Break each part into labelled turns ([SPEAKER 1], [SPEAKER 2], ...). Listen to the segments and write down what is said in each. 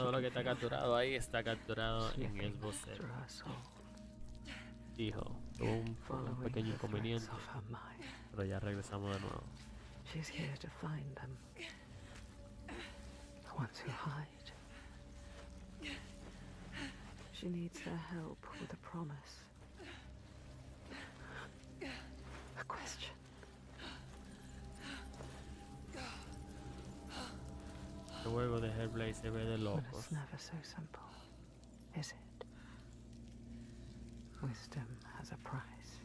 [SPEAKER 1] Todo lo que está capturado ahí está capturado en Xbox Series. Dijo, tuvo un pequeño inconveniente, pero ya regresamos de nuevo.
[SPEAKER 2] She's here to find them. The ones who hide. She needs their help with a promise. A question.
[SPEAKER 1] El juego de Hellblade se ve de
[SPEAKER 2] But
[SPEAKER 1] locos.
[SPEAKER 2] it's never so simple, is it? Wisdom has a price.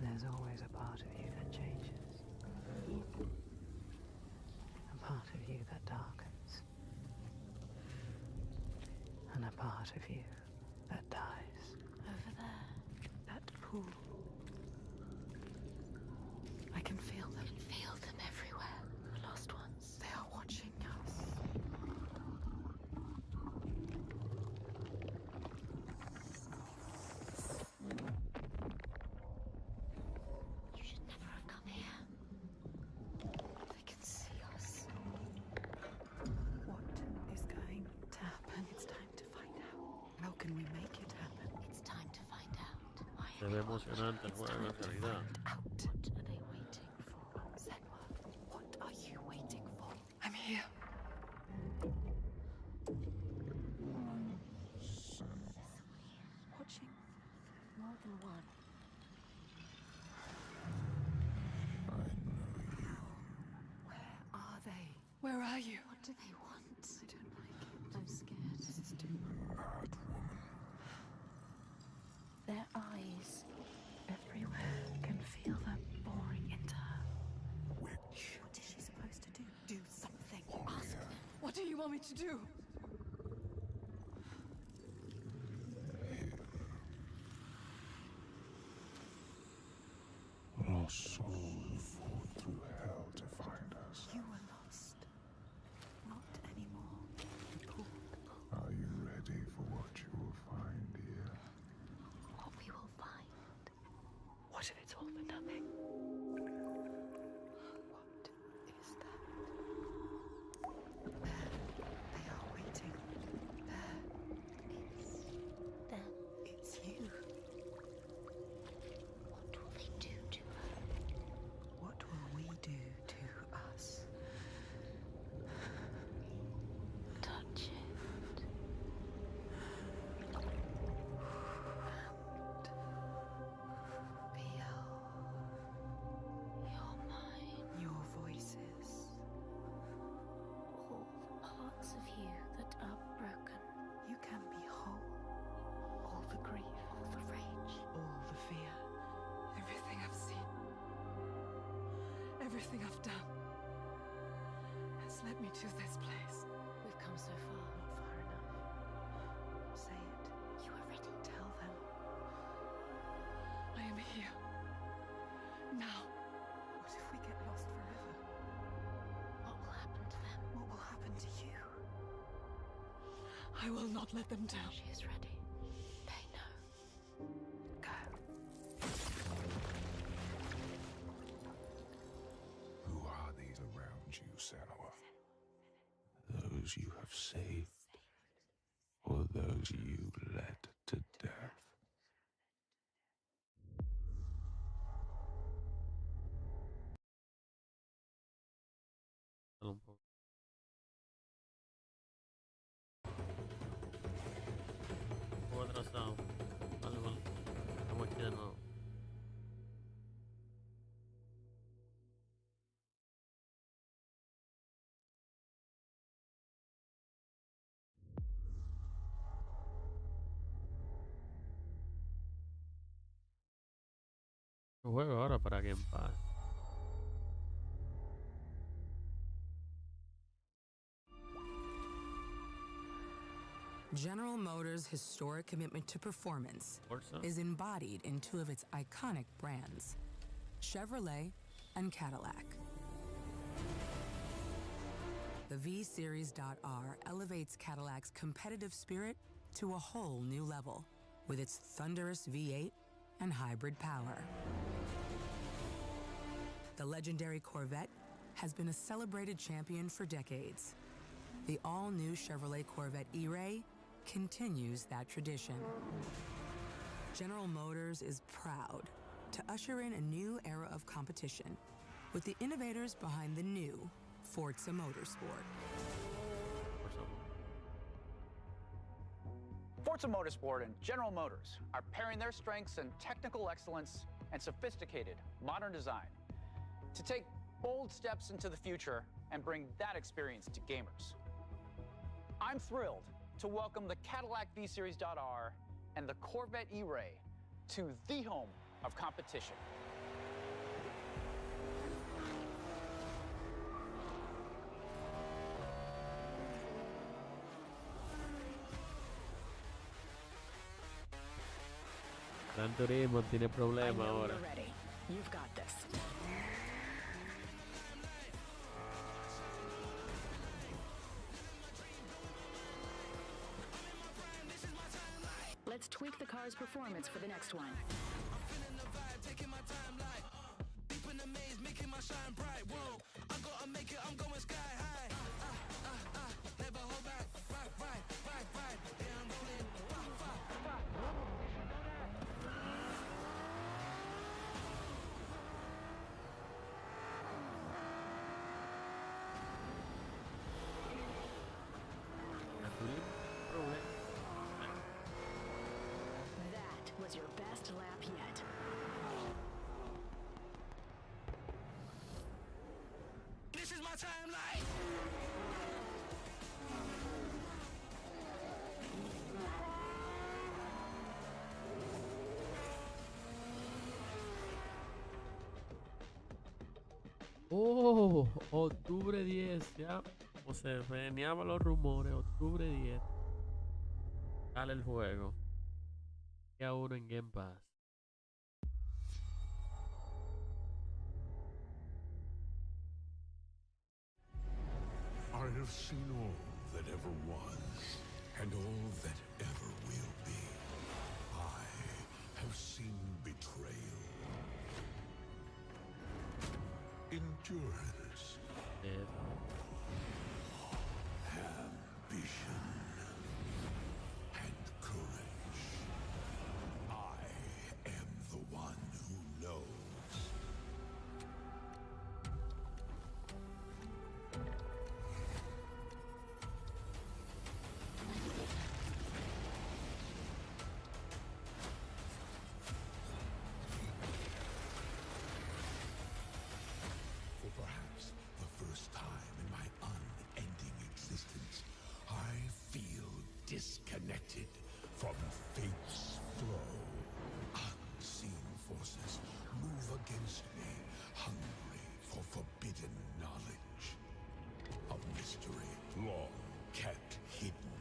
[SPEAKER 2] And there's always a part of you that changes. A part of you that darkens. And a part of you that dies.
[SPEAKER 3] Over there.
[SPEAKER 2] That pool. I can feel them.
[SPEAKER 3] I can feel them everywhere. The lost ones.
[SPEAKER 2] They are watching us.
[SPEAKER 3] You should never have come here. They can see us.
[SPEAKER 2] What is going to happen? It's time to find out. How can we make it happen?
[SPEAKER 3] It's time to find out. Why
[SPEAKER 1] Se ve emocionante el juego en realidad.
[SPEAKER 2] Out.
[SPEAKER 3] What are they waiting for?
[SPEAKER 2] Senwa, what are you waiting for? I'm here. Watching.
[SPEAKER 3] More than one.
[SPEAKER 2] Where are they? Where are you?
[SPEAKER 3] What do they want?
[SPEAKER 2] I don't like it.
[SPEAKER 3] I'm scared.
[SPEAKER 2] This is too
[SPEAKER 3] Their eyes.
[SPEAKER 2] everywhere. I can feel them boring into her.
[SPEAKER 3] Which?
[SPEAKER 2] What is she supposed to do? Do something.
[SPEAKER 3] Ask them.
[SPEAKER 2] What do you want me to do?
[SPEAKER 4] Lost soul who fought through hell to find us.
[SPEAKER 2] You were lost. Not anymore.
[SPEAKER 4] Are you ready for what you will find here?
[SPEAKER 3] What we will find.
[SPEAKER 2] What if it's all for nothing? What is that? There. They are waiting. There.
[SPEAKER 3] It's them.
[SPEAKER 2] It's you.
[SPEAKER 3] What will they do to her?
[SPEAKER 2] What will we do to us?
[SPEAKER 3] Touch it.
[SPEAKER 2] Feel
[SPEAKER 3] You're mine.
[SPEAKER 2] your voices.
[SPEAKER 3] All the parts of you that are broken.
[SPEAKER 2] You can be whole. All the grief,
[SPEAKER 3] All the rage.
[SPEAKER 2] all the fear. Everything I've seen. Everything I've done has led me to this place.
[SPEAKER 3] We've come so far.
[SPEAKER 2] Not far enough. Say it.
[SPEAKER 3] You are ready.
[SPEAKER 2] Tell them. I am here. Now. What if we get lost forever?
[SPEAKER 3] What will happen to them?
[SPEAKER 2] What will happen to you? I will not let them down.
[SPEAKER 3] She is ready. They know.
[SPEAKER 2] Go.
[SPEAKER 4] Who are these around you, Senua? Those you have saved, or those you led to death?
[SPEAKER 1] Un poco. Un poco atrasado. Vale, vale. Estamos aquí de nuevo. Un juego ahora para Game Pass.
[SPEAKER 5] General Motors' historic commitment to performance
[SPEAKER 1] Forza.
[SPEAKER 5] is embodied in two of its iconic brands, Chevrolet and Cadillac. The V-Series.R elevates Cadillac's competitive spirit to a whole new level with its thunderous V8 and hybrid power. The legendary Corvette has been a celebrated champion for decades. The all-new Chevrolet Corvette E-Ray continues that tradition. General Motors is proud to usher in a new era of competition with the innovators behind the new Forza Motorsport.
[SPEAKER 1] Forza.
[SPEAKER 6] Forza Motorsport and General Motors are pairing their strengths in technical excellence and sophisticated modern design to take bold steps into the future and bring that experience to gamers. I'm thrilled to welcome the Cadillac V-Series.R and the Corvette E-Ray to the home of competition.
[SPEAKER 1] Gran Turismo tiene problema ahora.
[SPEAKER 7] You're ready. You've got this. Let's tweak the car's performance for the next one.
[SPEAKER 1] Gran Turismo problema.
[SPEAKER 7] That was your best lap yet.
[SPEAKER 8] This is my timeline.
[SPEAKER 1] Oh, octubre 10, ya. Como se venían los rumores, octubre 10. Sale el juego. Día 1 en Game Pass.
[SPEAKER 4] I have seen all that ever was, and all that ever will be. I have seen betrayal, endurance, ambition, and courage. I am the one who knows. For perhaps the first time in my unending existence, I feel disconnected from fate's flow. Unseen forces move against me, hungry for forbidden knowledge. A mystery long kept hidden,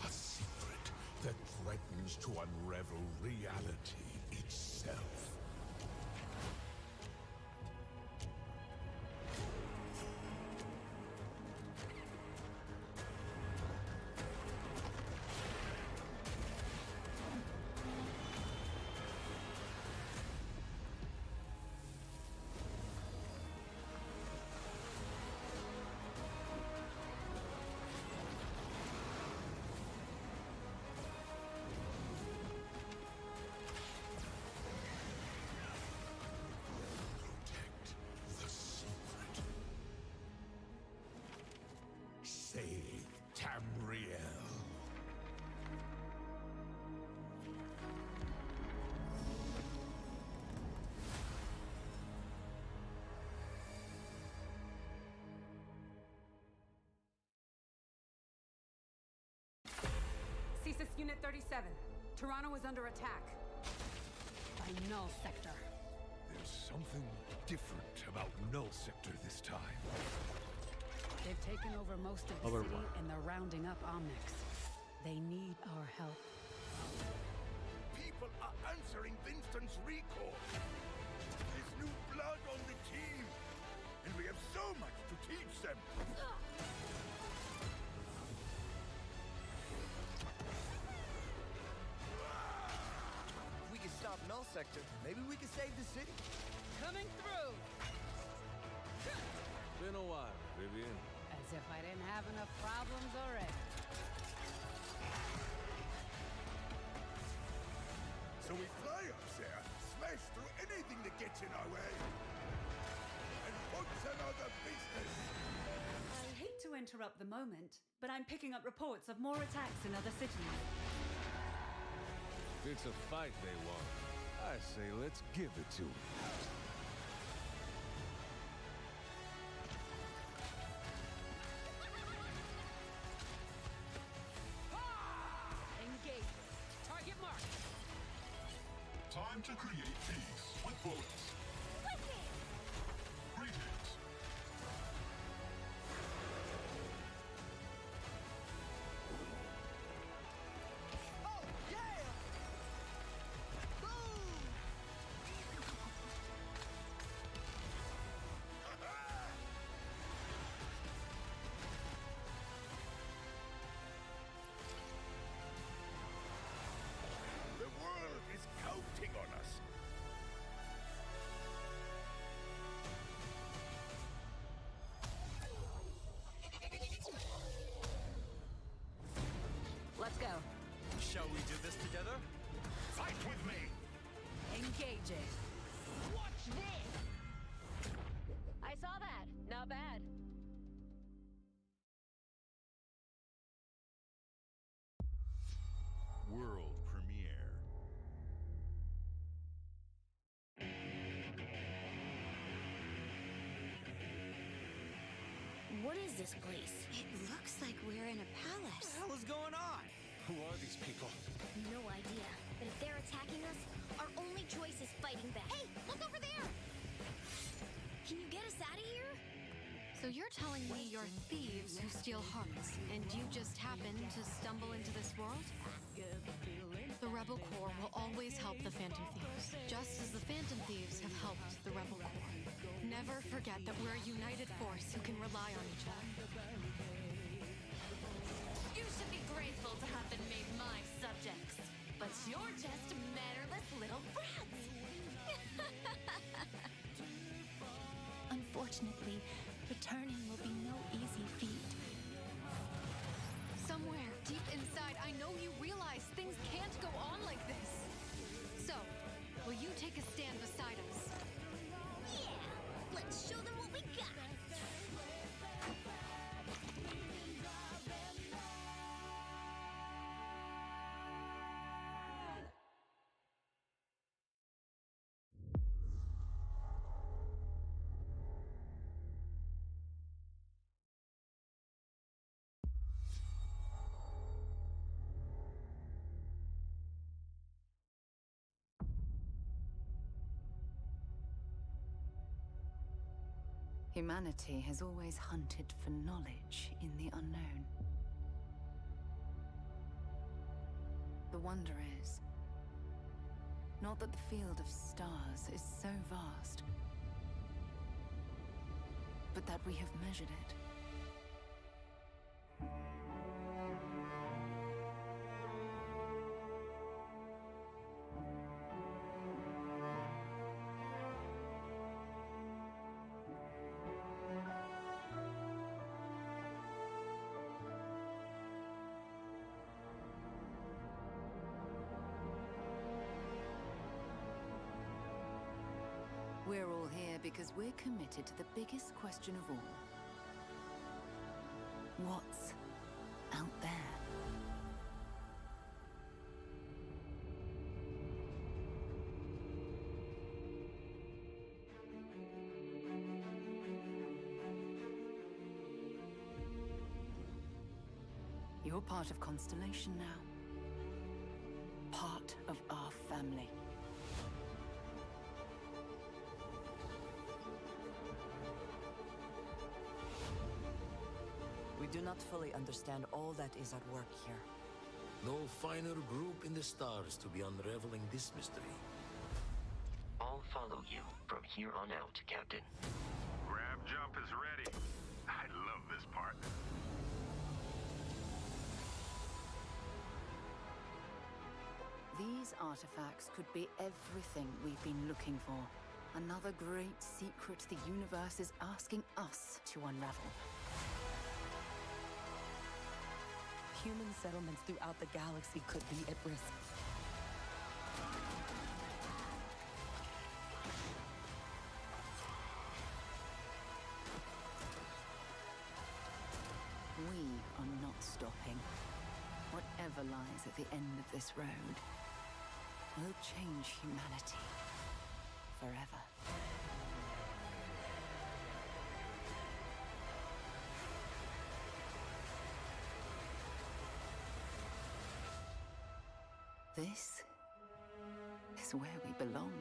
[SPEAKER 4] a secret that threatens to unravel reality itself. Protect the secret. Save Tamriel.
[SPEAKER 2] CSIS Unit 37. Toronto is under attack. By Null Sector.
[SPEAKER 9] There's something different about Null Sector this time.
[SPEAKER 2] They've taken over most of the
[SPEAKER 1] Over
[SPEAKER 2] city
[SPEAKER 1] what?
[SPEAKER 2] and they're rounding up Omnics. They need our help.
[SPEAKER 9] People are answering Winston's recall. There's new blood on the team, and we have so much to teach them.
[SPEAKER 8] If we can stop Null Sector, maybe we can save the city.
[SPEAKER 2] Coming through!
[SPEAKER 8] Been a
[SPEAKER 10] Vivian?
[SPEAKER 11] As if I didn't have enough problems already.
[SPEAKER 9] So we fly up there, smash through anything that gets in our way, and what's another business?
[SPEAKER 12] I hate to interrupt the moment, but I'm picking up reports of more attacks in other cities.
[SPEAKER 10] It's a fight they want. I say let's give it to them.
[SPEAKER 11] Engage. Target mark.
[SPEAKER 13] Time to create peace with bullets. Greetings.
[SPEAKER 8] Oh, yeah! Boom!
[SPEAKER 9] The world is counting on us.
[SPEAKER 11] Let's go.
[SPEAKER 8] Shall we do this together?
[SPEAKER 9] Fight with me!
[SPEAKER 11] Engaging.
[SPEAKER 3] Watch this! I saw that. Not bad.
[SPEAKER 13] World premiere.
[SPEAKER 3] What is this place?
[SPEAKER 7] It looks like we're in a palace.
[SPEAKER 8] What the hell is going on? Who are these people?
[SPEAKER 3] No idea. But if they're attacking us, our only choice is fighting back. Hey, look over there! Can you get us out of here?
[SPEAKER 14] So you're telling me you're thieves who steal hearts, and you just happened to stumble into this world? The Rebel Corps will always help the Phantom Thieves, just as the Phantom Thieves have helped the Rebel Corps. Never forget that we're a united force who can rely on each other.
[SPEAKER 15] You should be grateful to have been made my subjects. But you're just mannerless little brats!
[SPEAKER 3] Unfortunately, returning will be no easy feat.
[SPEAKER 14] Somewhere deep inside, I know you realize things can't go on like this. So, will you take a stand beside us?
[SPEAKER 3] Yeah! Let's show them what we got!
[SPEAKER 2] Humanity has always hunted for knowledge in the unknown. The wonder is, not that the field of stars is so vast, but that we have measured it. We're all here because we're committed to the biggest question of all. What's out there? You're part of Constellation now. Part of our family.
[SPEAKER 16] We do not fully understand all that is at work here.
[SPEAKER 17] No finer group in the stars to be unraveling this mystery.
[SPEAKER 18] I'll follow you from here on out, Captain.
[SPEAKER 13] Grab jump is ready. I love this part.
[SPEAKER 2] These artifacts could be everything we've been looking for. Another great secret the universe is asking us to unravel.
[SPEAKER 16] Human settlements throughout the galaxy could be at risk.
[SPEAKER 2] We are not stopping. Whatever lies at the end of this road will change humanity forever. This is where we belong.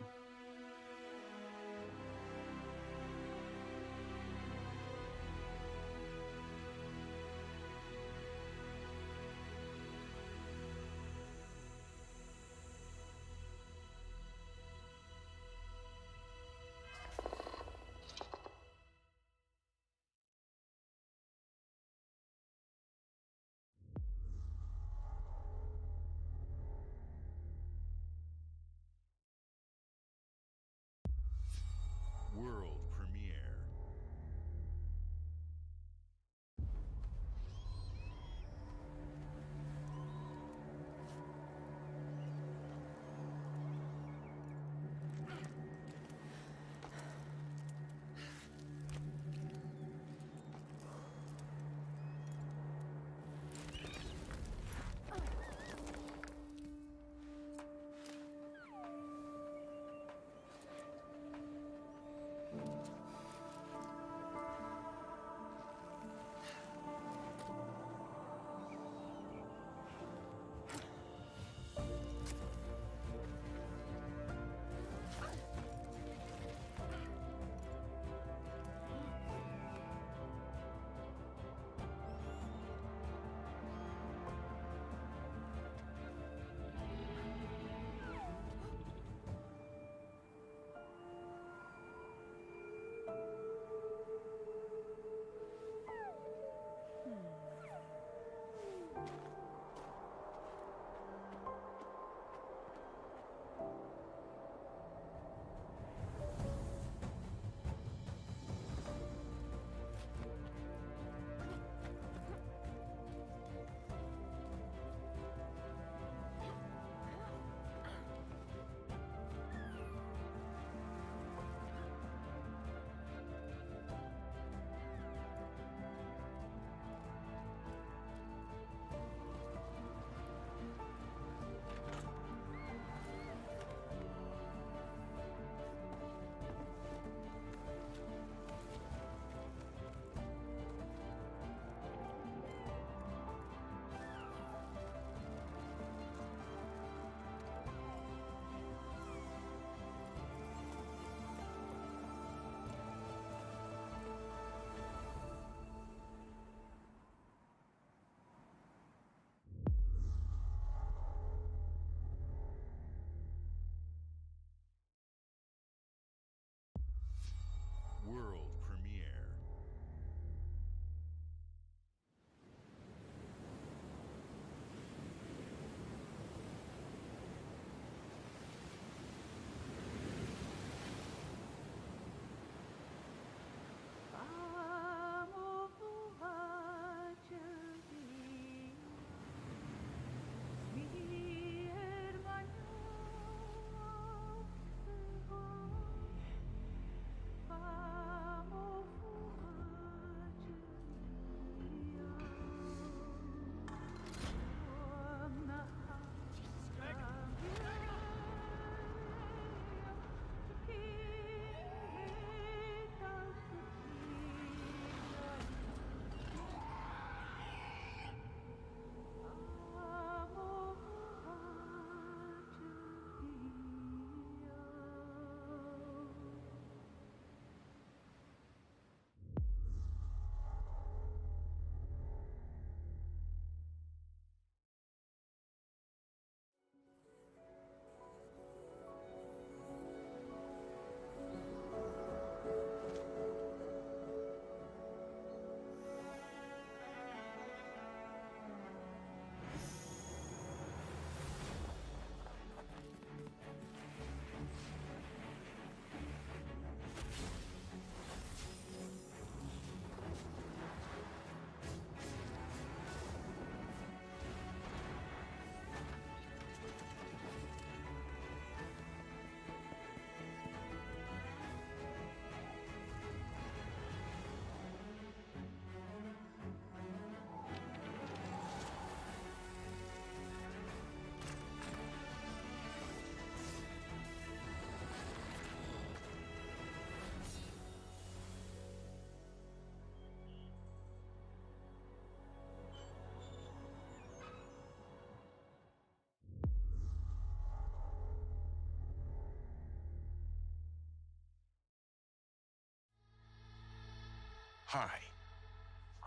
[SPEAKER 19] Hi,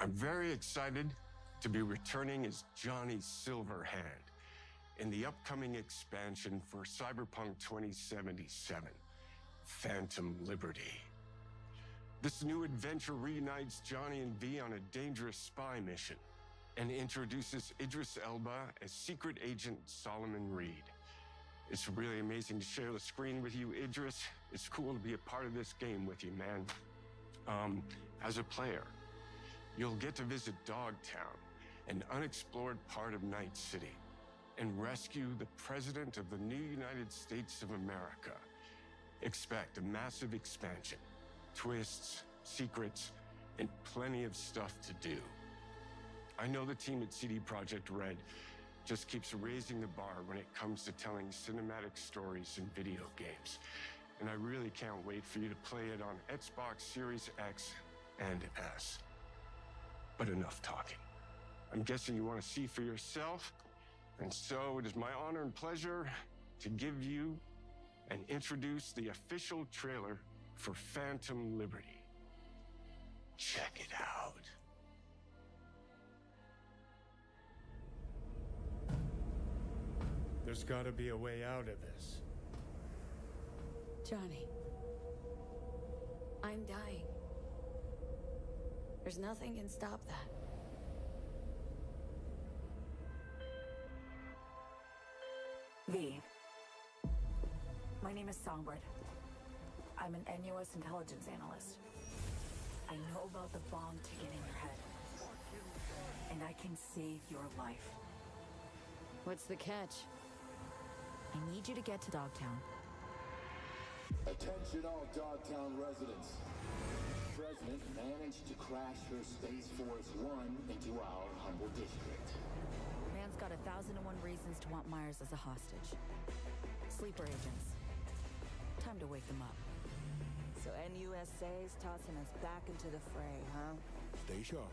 [SPEAKER 19] I'm very excited to be returning as Johnny Silverhand in the upcoming expansion for Cyberpunk 2077, Phantom Liberty. This new adventure reunites Johnny and V on a dangerous spy mission and introduces Idris Elba as Secret Agent Solomon Reed. It's really amazing to share the screen with you, Idris. It's cool to be a part of this game with you, man. As a player, you'll get to visit Dogtown, an unexplored part of Night City, and rescue the President of the new United States of America. Expect a massive expansion, twists, secrets, and plenty of stuff to do. I know the team at CD Projekt Red just keeps raising the bar when it comes to telling cinematic stories in video games. And I really can't wait for you to play it on Xbox Series X and S. But enough talking. I'm guessing you want to see for yourself. And so it is my honor and pleasure to give you and introduce the official trailer for Phantom Liberty. Check it out.
[SPEAKER 20] There's gotta be a way out of this.
[SPEAKER 16] Johnny, I'm dying. There's nothing can stop that.
[SPEAKER 21] V. My name is Songbird. I'm an NUS intelligence analyst. I know about the bomb ticking in your head. And I can save your life.
[SPEAKER 16] What's the catch? I need you to get to Dogtown.
[SPEAKER 22] Attention all Dogtown residents. The President managed to crash her Space Force One into our humble district.
[SPEAKER 16] Man's got 1,001 reasons to want Myers as a hostage. Sleeper agents. Time to wake them up.
[SPEAKER 21] So NUSA's tossing us back into the fray, huh?
[SPEAKER 10] Stay sharp.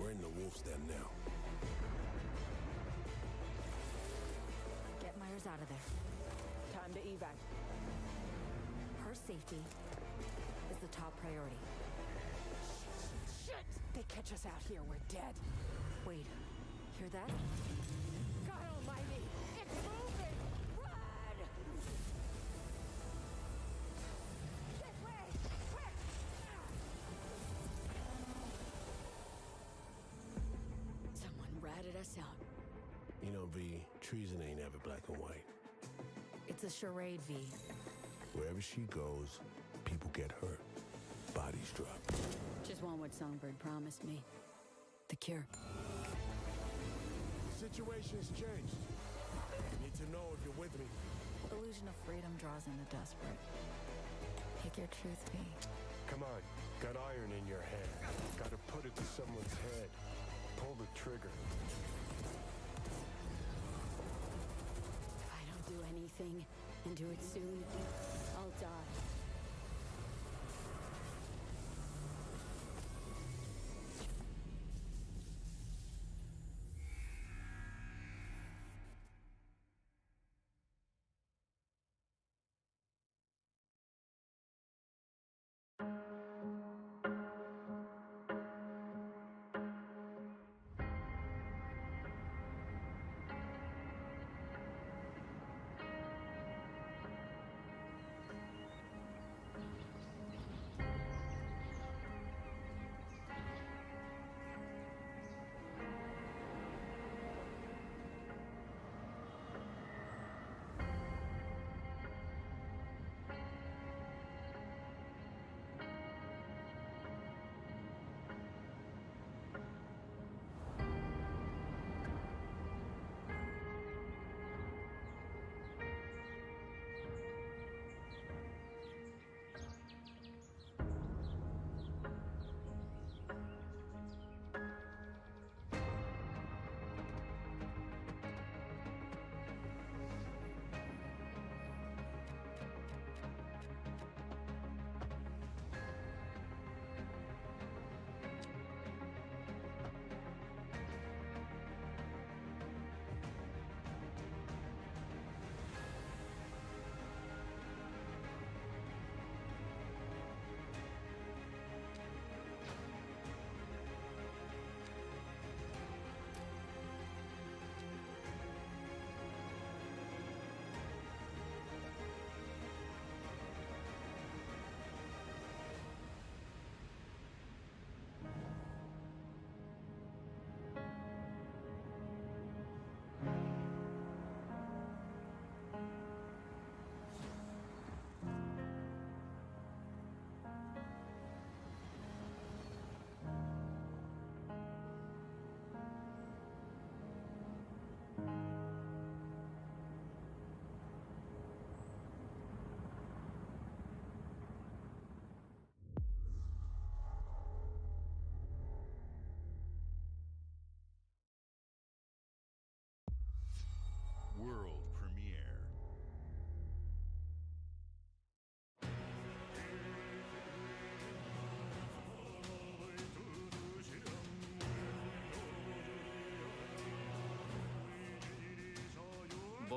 [SPEAKER 10] We're in the wolf's den now.
[SPEAKER 16] Get Myers out of there.
[SPEAKER 21] Time to evac.
[SPEAKER 16] Her safety is the top priority.
[SPEAKER 21] Shit! They catch us out here, we're dead.
[SPEAKER 16] Wait, hear that?
[SPEAKER 21] God almighty! It's moving! Run! This way! Quick!
[SPEAKER 16] Someone ratted us out.
[SPEAKER 10] You know, V, treason ain't ever black and white.
[SPEAKER 16] It's a charade, V.
[SPEAKER 10] Wherever she goes, people get hurt. Bodies drop.
[SPEAKER 16] Just want what Songbird promised me. The cure.
[SPEAKER 10] The situation's changed. You need to know if you're with me.
[SPEAKER 16] Illusion of freedom draws in the desperate. Pick your truth, V.
[SPEAKER 10] Come on. Got iron in your hand. Gotta put it to someone's head. Pull the trigger.
[SPEAKER 16] If I don't do anything, and do it soon, I'll die.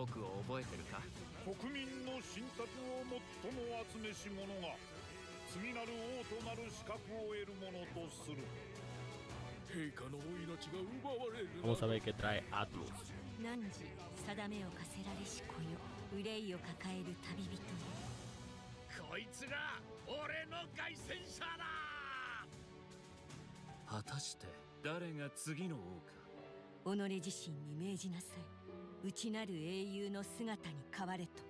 [SPEAKER 5] 僕を覚えてるか？
[SPEAKER 9] 国民の信託を最も集めし者が次なる王となる資格を得るものとする。
[SPEAKER 17] 陛下のお命が奪われる。
[SPEAKER 1] Vamos a ver qué trae Atlus.
[SPEAKER 6] 汝定めを課せられし子よ、憂いを抱える旅人よ。
[SPEAKER 17] こいつが俺の凱旋者だ。
[SPEAKER 5] 果たして誰が次の王か。
[SPEAKER 6] 己自身に命じなさい。内なる英雄の姿に変われと。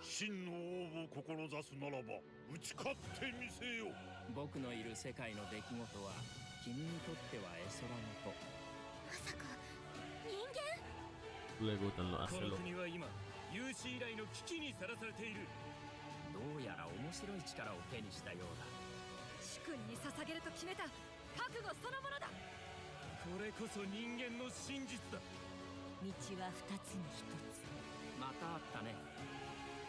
[SPEAKER 9] 真の王を志すならば打ち勝ってみせよ。
[SPEAKER 5] 僕のいる世界の出来事は君にとっては絵空事。
[SPEAKER 3] まさか人間？
[SPEAKER 1] Le gustan los
[SPEAKER 5] この
[SPEAKER 1] hacerlo.
[SPEAKER 5] 国は今有史以来の危機にさらされている。どうやら面白い力を手にしたようだ。
[SPEAKER 11] 主君に捧げると決めた覚悟そのものだ。
[SPEAKER 5] これこそ人間の真実だ。
[SPEAKER 6] 道は二つに一つ。
[SPEAKER 5] またあったね。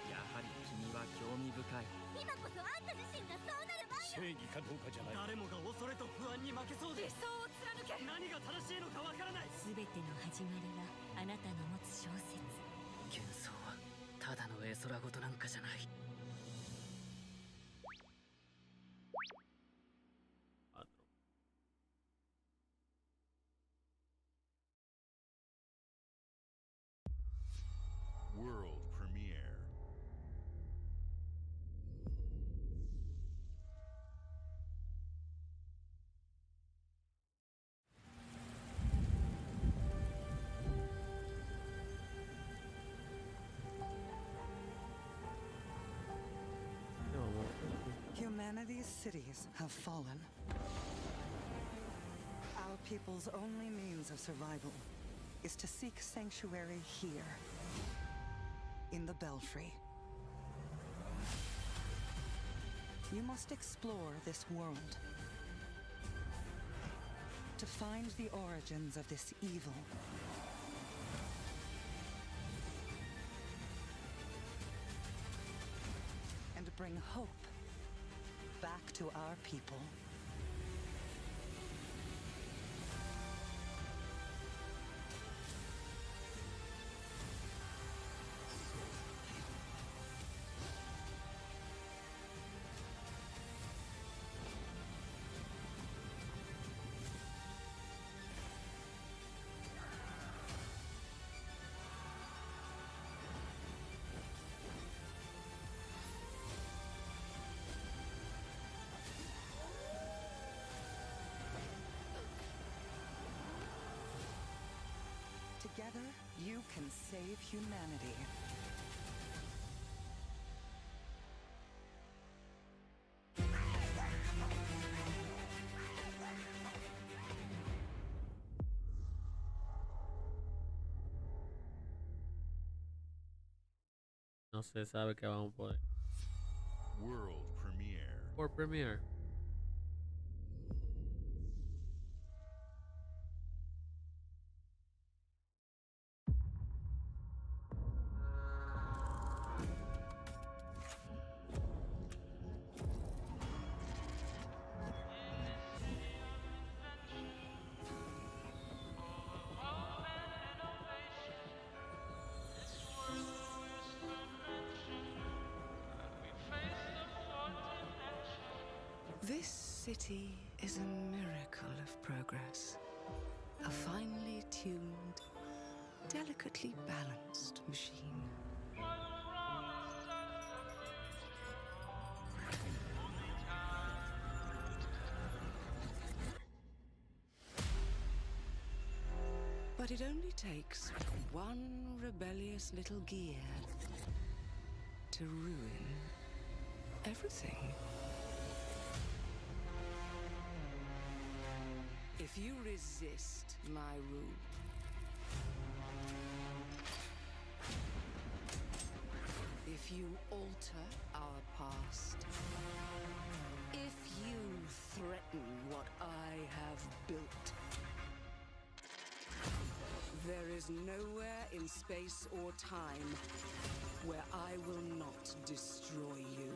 [SPEAKER 5] やはり君は興味深い。
[SPEAKER 3] 今こそあんた自身がそうなる番よ。
[SPEAKER 9] 正義かどうかじゃない。
[SPEAKER 23] 誰もが恐れと不安に負けそうで、
[SPEAKER 11] 理想を貫け。
[SPEAKER 23] 何が正しいのかわからない。
[SPEAKER 6] すべての始まりはあなたの持つ小説。
[SPEAKER 5] 幻想はただの絵空事なんかじゃない。
[SPEAKER 9] World premiere.
[SPEAKER 24] Humanity's cities have fallen. Our people's only means of survival is to seek sanctuary here, in the Belfry. You must explore this world to find the origins of this evil. And bring hope back to our people. Together, you can save humanity.
[SPEAKER 1] No se sabe que vamos a poder.
[SPEAKER 9] World premiere.
[SPEAKER 1] Por premiere.
[SPEAKER 25] This city is a miracle of progress. A finely tuned, delicately balanced machine. But it only takes one rebellious little gear to ruin everything. If you resist my rule, if you alter our past, if you threaten what I have built, there is nowhere in space or time where I will not destroy you.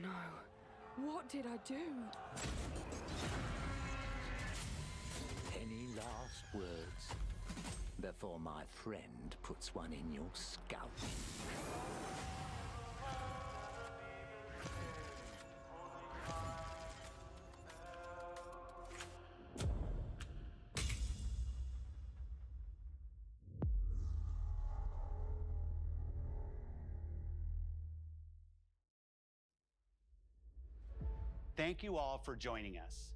[SPEAKER 25] no. What did I do?
[SPEAKER 4] Any last words before my friend puts one in your scalp?
[SPEAKER 7] Thank you all for joining us.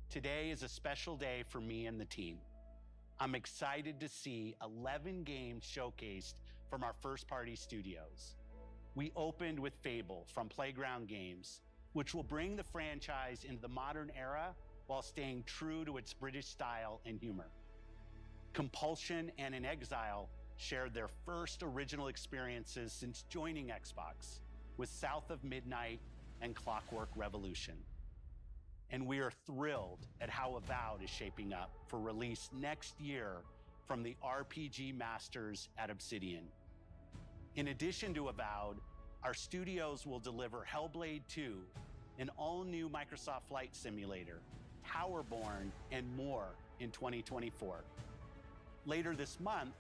[SPEAKER 7] Today is a special day for me and the team. I'm excited to see 11 games showcased from our first-party studios. We opened with Fable from Playground Games, which will bring the franchise into the modern era while staying true to its British style and humor. Compulsion and In Exile shared their first original experiences since joining Xbox with South of Midnight and Clockwork Revolution. And we are thrilled at how Avowed is shaping up for release next year from the RPG masters at Obsidian. In addition to Avowed, our studios will deliver Hellblade 2, an all-new Microsoft Flight Simulator, Towerborn, and more in 2024. Later this month,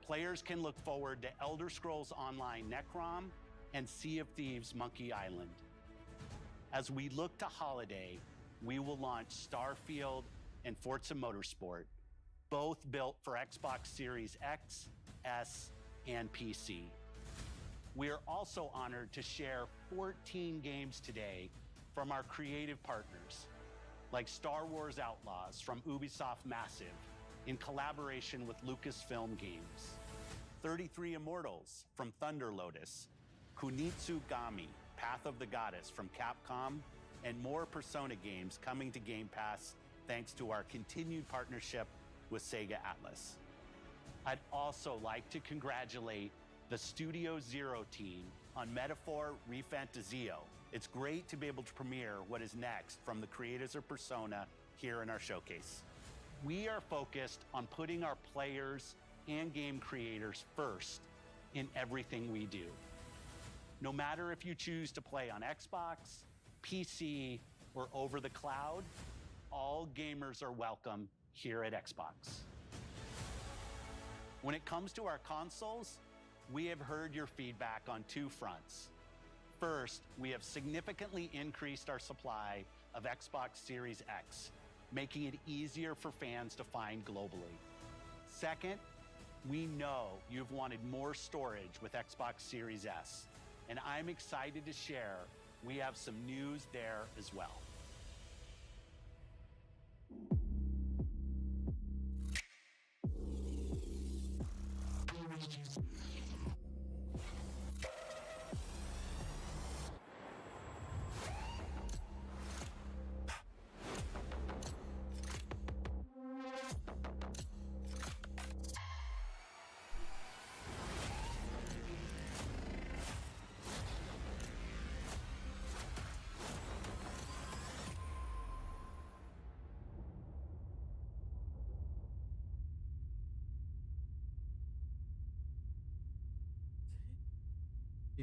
[SPEAKER 7] players can look forward to Elder Scrolls Online Necrom and Sea of Thieves Monkey Island. As we look to holiday, we will launch Starfield and Forza Motorsport, both built for Xbox Series X, S, and PC. We are also honored to share 14 games today from our creative partners, like Star Wars Outlaws from Ubisoft Massive in collaboration with Lucasfilm Games, 33 Immortals from Thunder Lotus, Kunitsu Gami, Path of the Goddess from Capcom, and more Persona games coming to Game Pass thanks to our continued partnership with Sega Atlas. I'd also like to congratulate the Studio Zero team on Metaphor Refantazio. It's great to be able to premiere what is next from the creators of Persona here in our showcase. We are focused on putting our players and game creators first in everything we do. No matter if you choose to play on Xbox, PC, or over the cloud, all gamers are welcome here at Xbox. When it comes to our consoles, we have heard your feedback on two fronts. First, we have significantly increased our supply of Xbox Series X, making it easier for fans to find globally. Second, we know you've wanted more storage with Xbox Series S, and I'm excited to share we have some news there as well.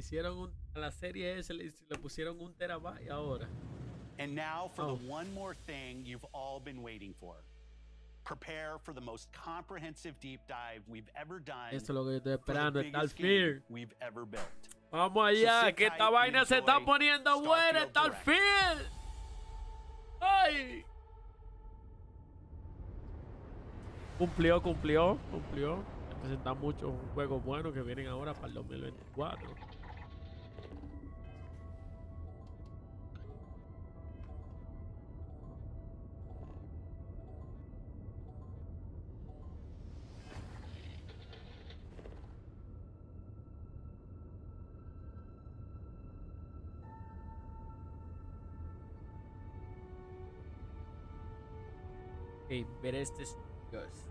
[SPEAKER 1] A la serie S le pusieron 1 terabyte ahora.
[SPEAKER 7] And now for the one more thing you've all been waiting for. Prepare for the most comprehensive deep dive we've ever done.
[SPEAKER 1] Eso es lo que yo estoy
[SPEAKER 7] for the
[SPEAKER 1] esperando,
[SPEAKER 7] biggest
[SPEAKER 1] Starfield.
[SPEAKER 7] game we've ever built.
[SPEAKER 1] Vamos allá,
[SPEAKER 7] So sit
[SPEAKER 1] que esta
[SPEAKER 7] tight
[SPEAKER 1] vaina
[SPEAKER 7] and
[SPEAKER 1] se está
[SPEAKER 7] enjoy
[SPEAKER 1] poniendo buena,
[SPEAKER 7] Starfield
[SPEAKER 1] Starfield. ¡Ay! Cumplió. Presentan muchos juegos buenos que vienen ahora para el 2024. Ok, ver este Studios.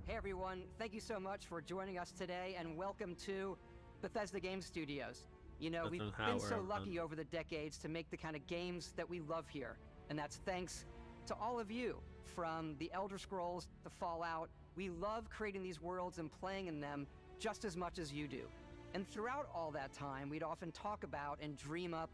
[SPEAKER 8] Hey everyone, thank you so much for joining us today and welcome to Bethesda Game Studios. You know, we've
[SPEAKER 1] That's
[SPEAKER 8] been
[SPEAKER 1] how
[SPEAKER 8] so
[SPEAKER 1] we're
[SPEAKER 8] lucky over the decades to make the kind of games that we love here. And that's thanks to all of you. From the Elder Scrolls to Fallout, we love creating these worlds and playing in them just as much as you do. And throughout all that time, we'd often talk about and dream up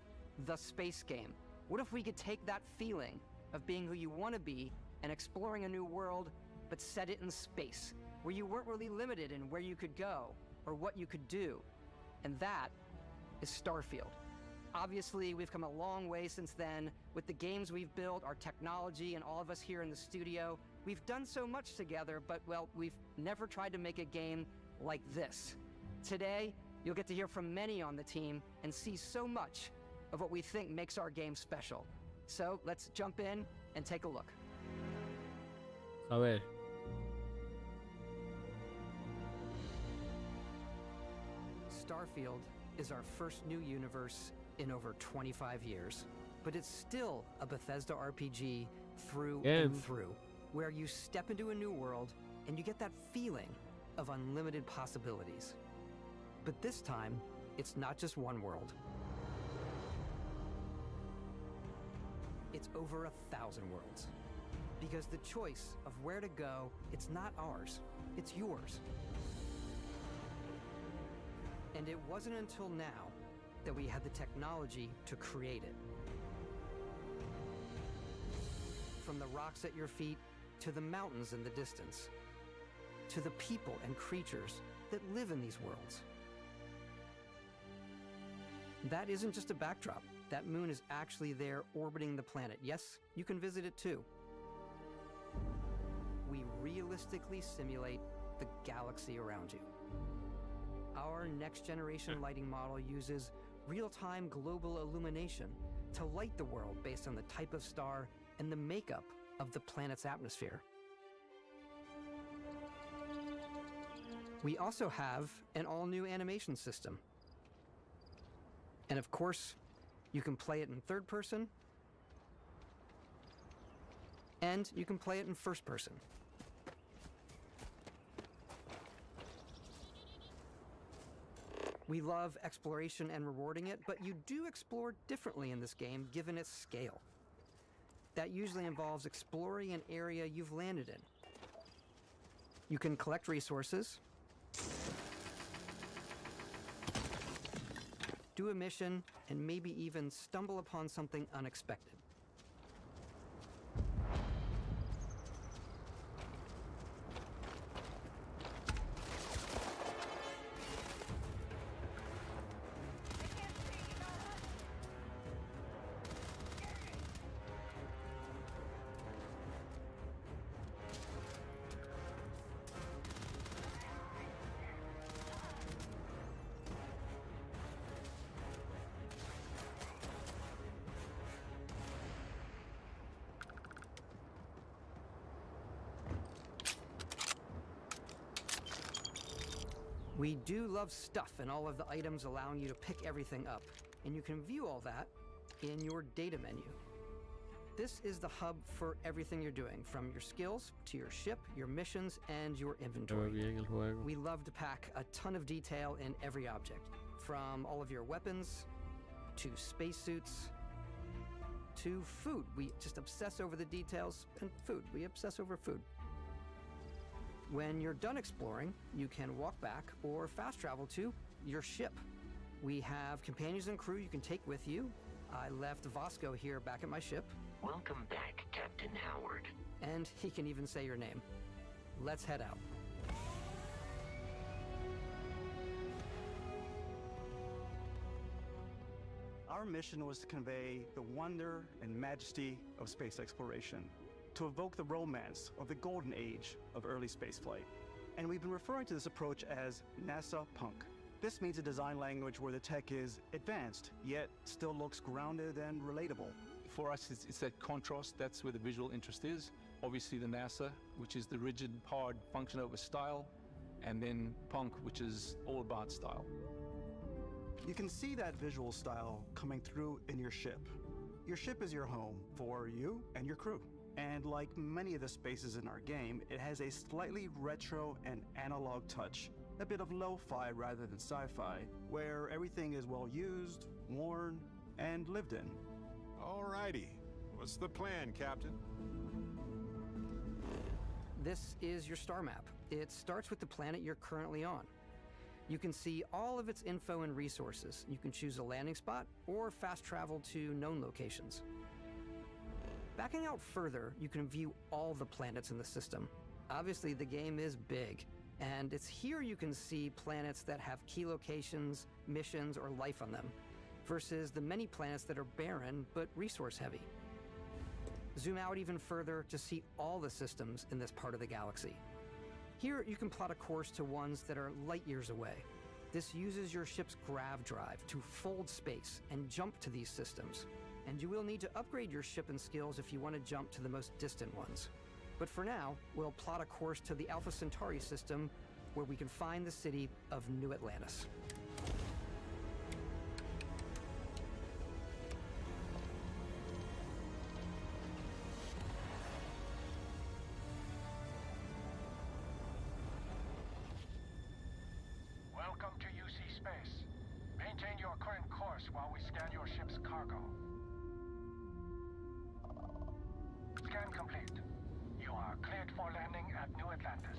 [SPEAKER 8] the space game. What if we could take that feeling of being who you want to be and exploring a new world, but set it in space, where you weren't really limited in where you could go or what you could do? And that is Starfield. Obviously, we've come a long way since then with the games we've built, our technology, and all of us here in the studio. We've done so much together, but, well, we've never tried to make a game like this. Today, you'll get to hear from many on the team and see so much of what we think makes our game special. So let's jump in and take a look.
[SPEAKER 1] A ver.
[SPEAKER 8] Starfield is our first new universe in over 25 years. But it's still a Bethesda RPG through and through, where you step into a new world and you get that feeling of unlimited possibilities. But this time, it's not just one world. It's over 1,000 worlds. Because the choice of where to go, it's not ours, it's yours. And it wasn't until now that we had the technology to create it. From the rocks at your feet, to the mountains in the distance, to the people and creatures that live in these worlds. That isn't just a backdrop. That moon is actually there orbiting the planet. Yes, you can visit it too. We realistically simulate the galaxy around you. Our next-generation lighting model uses real-time global illumination to light the world based on the type of star and the makeup of the planet's atmosphere. We also have an all-new animation system. And of course, you can play it in third person, and you can play it in first person. We love exploration and rewarding it, but you do explore differently in this game given its scale. That usually involves exploring an area you've landed in. You can collect resources, do a mission, and maybe even stumble upon something unexpected. We do love stuff and all of the items allowing you to pick everything up, and you can view all that in your data menu. This is the hub for everything you're doing, from your skills to your ship, your missions, and your inventory. We love to pack a ton of detail in every object, from all of your weapons, to spacesuits, to food. We just obsess over the details, and food. We obsess over food. When you're done exploring, you can walk back or fast travel to your ship. We have companions and crew you can take with you. I left Vasco here back at my ship.
[SPEAKER 12] Welcome back, Captain Howard.
[SPEAKER 8] And he can even say your name. Let's head out.
[SPEAKER 14] Our mission was to convey the wonder and majesty of space exploration, to evoke the romance of the golden age of early spaceflight. And we've been referring to this approach as NASA Punk. This means a design language where the tech is advanced, yet still looks grounded and relatable.
[SPEAKER 15] For us, it's that contrast. That's where the visual interest is. Obviously the NASA, which is the rigid, hard function over style, and then Punk, which is all about style.
[SPEAKER 14] You can see that visual style coming through in your ship. Your ship is your home for you and your crew. And like many of the spaces in our game, it has a slightly retro and analog touch. a bit of lo-fi rather than sci-fi, where everything is well used, worn, and lived in.
[SPEAKER 2] Alrighty. What's the plan, Captain?
[SPEAKER 8] This is your star map. It starts with the planet you're currently on. You can see all of its info and resources. You can choose a landing spot or fast travel to known locations. Backing out further, you can view all the planets in the system. Obviously, the game is big, and it's here you can see planets that have key locations, missions, or life on them, versus the many planets that are barren but resource-heavy. Zoom out even further to see all the systems in this part of the galaxy. Here, you can plot a course to ones that are light years away. This uses your ship's grav drive to fold space and jump to these systems. And you will need to upgrade your ship and skills if you want to jump to the most distant ones. But for now, we'll plot a course to the Alpha Centauri system, where we can find the city of New Atlantis.
[SPEAKER 13] Welcome to UC Space. Maintain your current course while we scan your ship's cargo. Scan complete. You are cleared for landing at New Atlantis.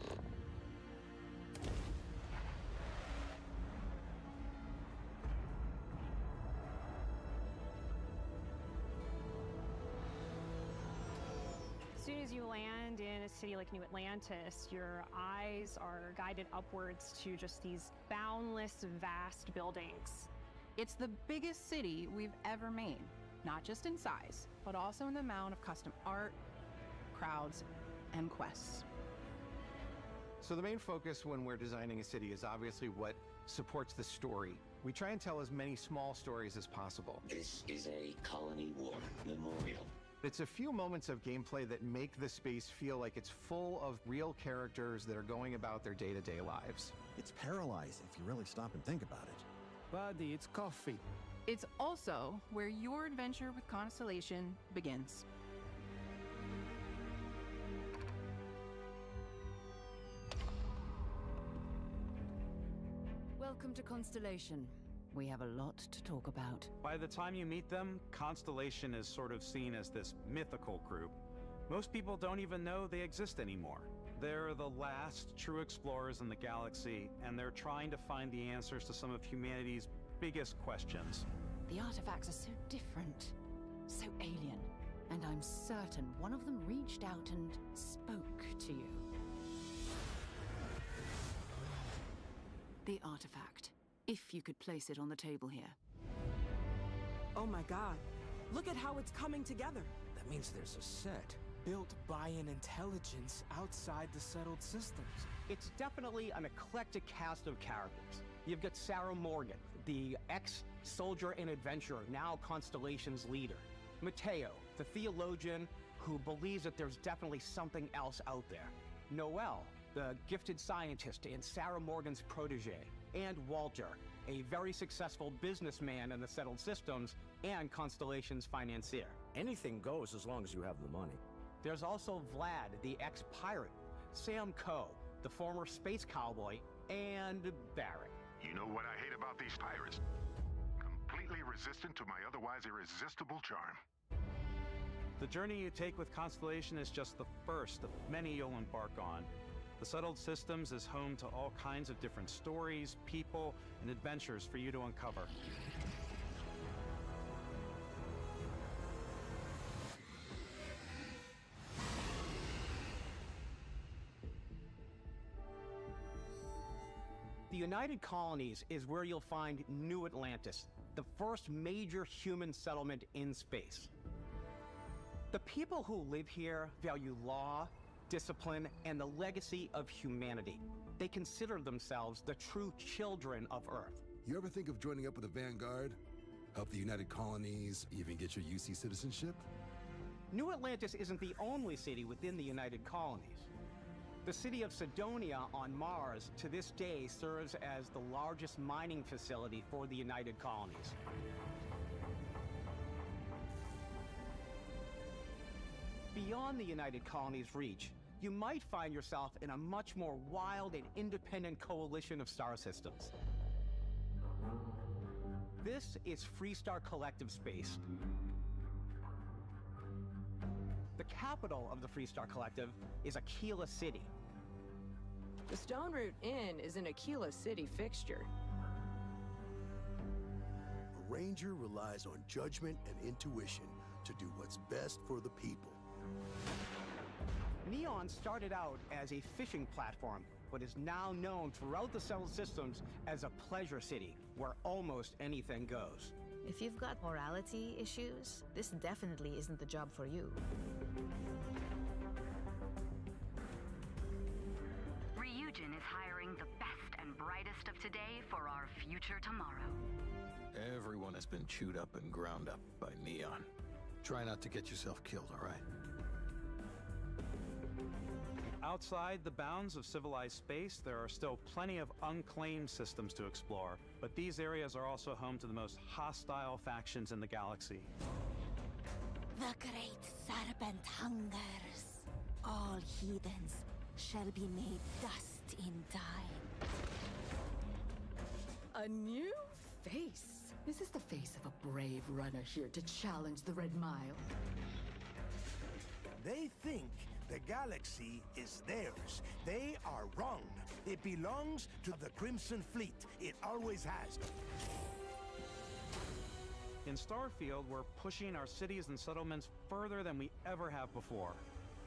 [SPEAKER 18] As soon as you land in a city like New Atlantis, your eyes are guided upwards to just these boundless, vast buildings.
[SPEAKER 19] It's the biggest city we've ever made, not just in size, but also in the amount of custom art, crowds, and quests.
[SPEAKER 20] So the main focus when we're designing a city is obviously what supports the story. We try and tell as many small stories as possible.
[SPEAKER 12] This is a colony war memorial.
[SPEAKER 20] It's a few moments of gameplay that make the space feel like it's full of real characters that are going about their day-to-day lives.
[SPEAKER 26] It's paralyzing if you really stop and think about it.
[SPEAKER 27] Buddy, it's coffee.
[SPEAKER 19] It's also where your adventure with Constellation begins.
[SPEAKER 16] Welcome to Constellation. We have a lot to talk about.
[SPEAKER 14] By the time you meet them, Constellation is sort of seen as this mythical group. Most people don't even know they exist anymore. They're the last true explorers in the galaxy, and they're trying to find the answers to some of humanity's biggest questions.
[SPEAKER 16] The artifacts are so different, so alien, and I'm certain one of them reached out and spoke to you. The artifact. If you could place it on the table here.
[SPEAKER 28] Oh my god. Look at how it's coming together.
[SPEAKER 27] That means there's a set built by an intelligence outside the settled systems.
[SPEAKER 29] It's definitely an eclectic cast of characters. You've got Sarah Morgan, the ex-soldier and adventurer, now Constellation's leader. Mateo, the theologian who believes that there's definitely something else out there. Noel, the gifted scientist and Sarah Morgan's protege. And Walter, a very successful businessman in the settled systems and Constellation's financier.
[SPEAKER 27] Anything goes as long as you have the money.
[SPEAKER 29] There's also Vlad, the ex-pirate, Sam Coe, the former space cowboy, and Barrett.
[SPEAKER 9] You know what I hate about these pirates? Completely resistant to my otherwise irresistible charm.
[SPEAKER 14] The journey you take with Constellation is just the first of many you'll embark on. The Settled Systems is home to all kinds of different stories, people, and adventures for you to uncover.
[SPEAKER 29] The United Colonies is where you'll find New Atlantis, the first major human settlement in space. The people who live here value law, discipline, and the legacy of humanity. They consider themselves the true children of Earth.
[SPEAKER 30] You ever think of joining up with the Vanguard? Help the United Colonies, even get your UC citizenship?
[SPEAKER 29] New Atlantis isn't the only city within the United Colonies. The city of Sidonia on Mars to this day serves as the largest mining facility for the United Colonies. Beyond the United Colonies' reach, you might find yourself in a much more wild and independent coalition of star systems. This is Freestar Collective Space. The capital of the Freestar Collective is Aquila City.
[SPEAKER 3] The Stone Root Inn is an Aquila City fixture.
[SPEAKER 5] A ranger relies on judgment and intuition to do what's best for the people.
[SPEAKER 29] Neon started out as a fishing platform, but is now known throughout the settled systems as a pleasure city, where almost anything goes.
[SPEAKER 6] If you've got morality issues, this definitely isn't the job for you.
[SPEAKER 10] Ryujin is hiring the best and brightest of today for our future tomorrow.
[SPEAKER 11] Everyone has been chewed up and ground up by Neon. Try not to get yourself killed, all right?
[SPEAKER 14] Outside the bounds of civilized space, there are still plenty of unclaimed systems to explore, but these areas are also home to the most hostile factions in the galaxy.
[SPEAKER 17] The great serpent hungers. All heathens shall be made dust in time.
[SPEAKER 21] A new face. Is this the face of a brave runner here to challenge the Red Mile?
[SPEAKER 9] They think the galaxy is theirs. They are wrong. It belongs to the Crimson Fleet. It always has.
[SPEAKER 14] In Starfield, we're pushing our cities and settlements further than we ever have before.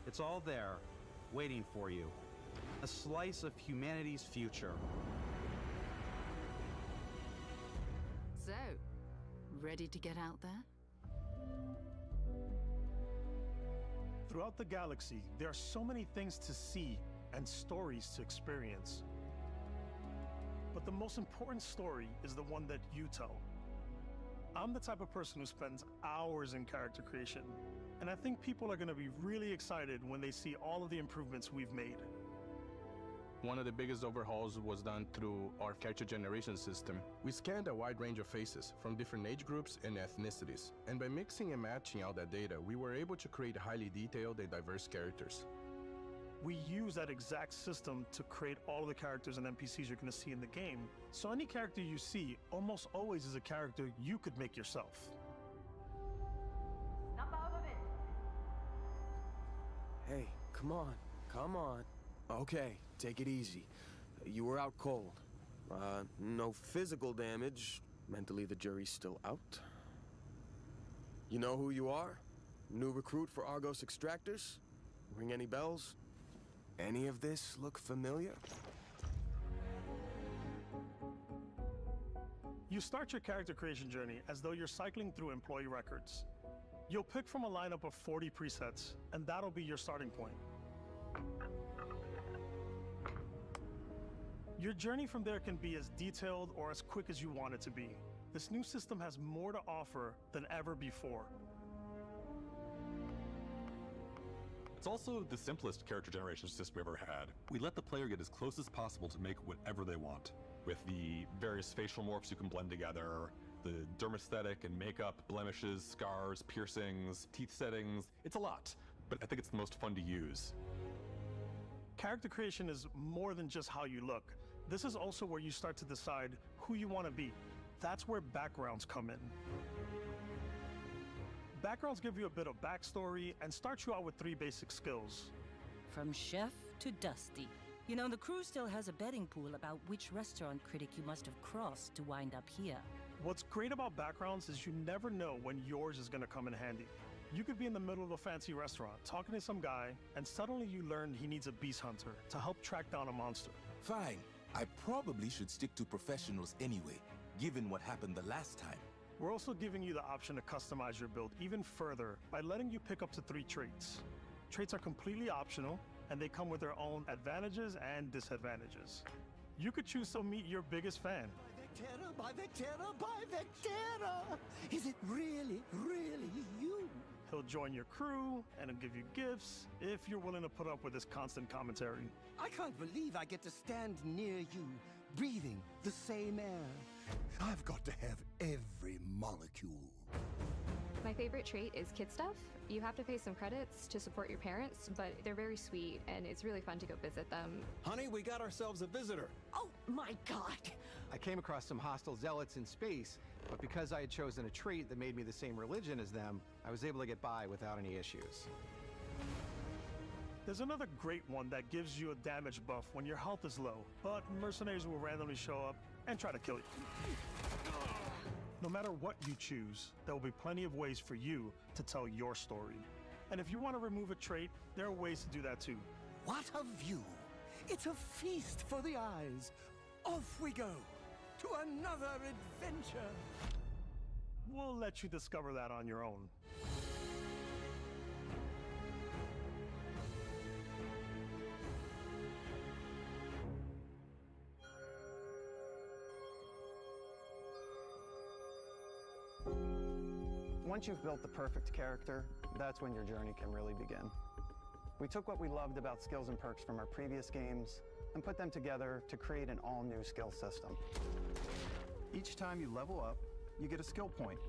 [SPEAKER 14] It's all there, waiting for you. A slice of humanity's future.
[SPEAKER 21] So, ready to get out there?
[SPEAKER 22] Throughout the galaxy, there are so many things to see and stories to experience. But the most important story is the one that you tell. I'm the type of person who spends hours in character creation, and I think people are going to be really excited when they see all of the improvements we've made.
[SPEAKER 23] One of the biggest overhauls was done through our character generation system. We scanned a wide range of faces from different age groups and ethnicities, and by mixing and matching all that data, we were able to create highly detailed and diverse characters.
[SPEAKER 22] We use that exact system to create all of the characters and NPCs you're going to see in the game, so any character you see almost always is a character you could make yourself.
[SPEAKER 17] Snap out of it!
[SPEAKER 21] Hey, come on, come on. Okay, take it easy. You were out cold. No physical damage. Mentally, the jury's still out. You know who you are? New recruit for Argos Extractors? Ring any bells? Any of this look familiar?
[SPEAKER 22] You start your character creation journey as though you're cycling through employee records. You'll pick from a lineup of 40 presets, and that'll be your starting point. Your journey from there can be as detailed or as quick as you want it to be. This new system has more to offer than ever before.
[SPEAKER 24] It's also the simplest character generation system we've ever had. We let the player get as close as possible to make whatever they want. With the various facial morphs you can blend together, the dermesthetic and makeup, blemishes, scars, piercings, teeth settings. It's a lot, but I think it's the most fun to use.
[SPEAKER 22] Character creation is more than just how you look. This is also where you start to decide who you want to be. That's where backgrounds come in. Backgrounds give you a bit of backstory and start you out with 3 basic skills.
[SPEAKER 23] From chef to Dusty. You know, the crew still has a betting pool about which restaurant critic you must have crossed to wind up here.
[SPEAKER 22] What's great about backgrounds is you never know when yours is going to come in handy. You could be in the middle of a fancy restaurant talking to some guy, and suddenly you learn he needs a beast hunter to help track down a monster.
[SPEAKER 24] Fine. I probably should stick to professionals anyway, given what happened the last time.
[SPEAKER 22] We're also giving you the option to customize your build even further by letting you pick up to 3 traits. Traits are completely optional, and they come with their own advantages and disadvantages. You could choose to meet your biggest fan.
[SPEAKER 9] By Vectera, by Vectera! Is it really, really you?
[SPEAKER 22] He'll join your crew, and he'll give you gifts, if you're willing to put up with his constant commentary.
[SPEAKER 9] I can't believe I get to stand near you, breathing the same air. I've got to have every molecule.
[SPEAKER 1] My favorite trait is kid stuff. You have to pay some credits to support your parents, but they're very sweet, and it's really fun to go visit them.
[SPEAKER 26] Honey, we got ourselves a visitor.
[SPEAKER 17] Oh my god!
[SPEAKER 20] I came across some hostile zealots in space, but because I had chosen a trait that made me the same religion as them, I was able to get by without any issues.
[SPEAKER 22] There's another great one that gives you a damage buff when your health is low, but mercenaries will randomly show up and try to kill you. No matter what you choose, there will be plenty of ways for you to tell your story. And if you want to remove a trait, there are ways to do that too.
[SPEAKER 9] What a view! It's a feast for the eyes. Off we go to another adventure.
[SPEAKER 22] We'll let you discover that on your own.
[SPEAKER 14] Once you've built the perfect character, that's when your journey can really begin. We took what we loved about skills and perks from our previous games and put them together to create an all-new skill system. Each time you level up, you get a skill point,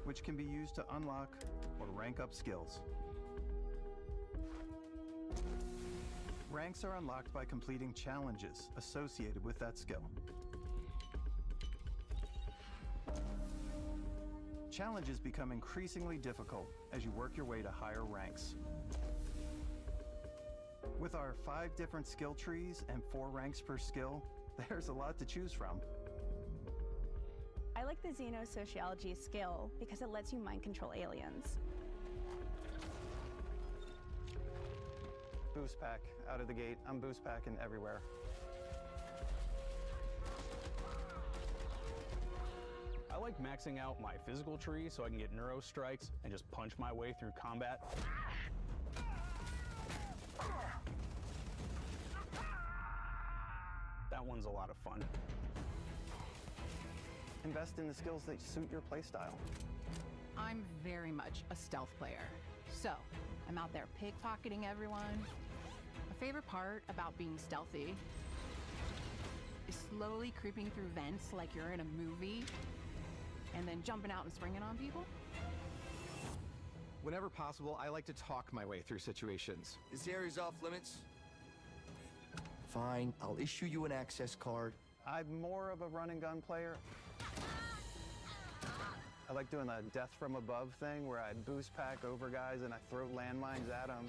[SPEAKER 14] which can be used to unlock or rank up skills. Ranks are unlocked by completing challenges associated with that skill. Challenges become increasingly difficult as you work your way to higher ranks. With our 5 different skill trees and 4 ranks per skill, there's a lot to choose from.
[SPEAKER 2] I like the Xenosociology skill because it lets you mind control aliens.
[SPEAKER 14] Boost pack out of the gate. I'm boost packing everywhere.
[SPEAKER 4] I like maxing out my physical tree so I can get neuro strikes and just punch my way through combat. That one's a lot of fun.
[SPEAKER 14] Invest in the skills that suit your playstyle.
[SPEAKER 19] I'm very much a stealth player. So, I'm out there pickpocketing everyone. My favorite part about being stealthy is slowly creeping through vents like you're in a movie, and then jumping out and springing on people.
[SPEAKER 20] Whenever possible, I like to talk my way through situations.
[SPEAKER 7] This area's off limits. Fine, I'll issue you an access card.
[SPEAKER 14] I'm more of a run and gun player. I like doing the death from above thing where I boost pack over guys and I throw landmines at them.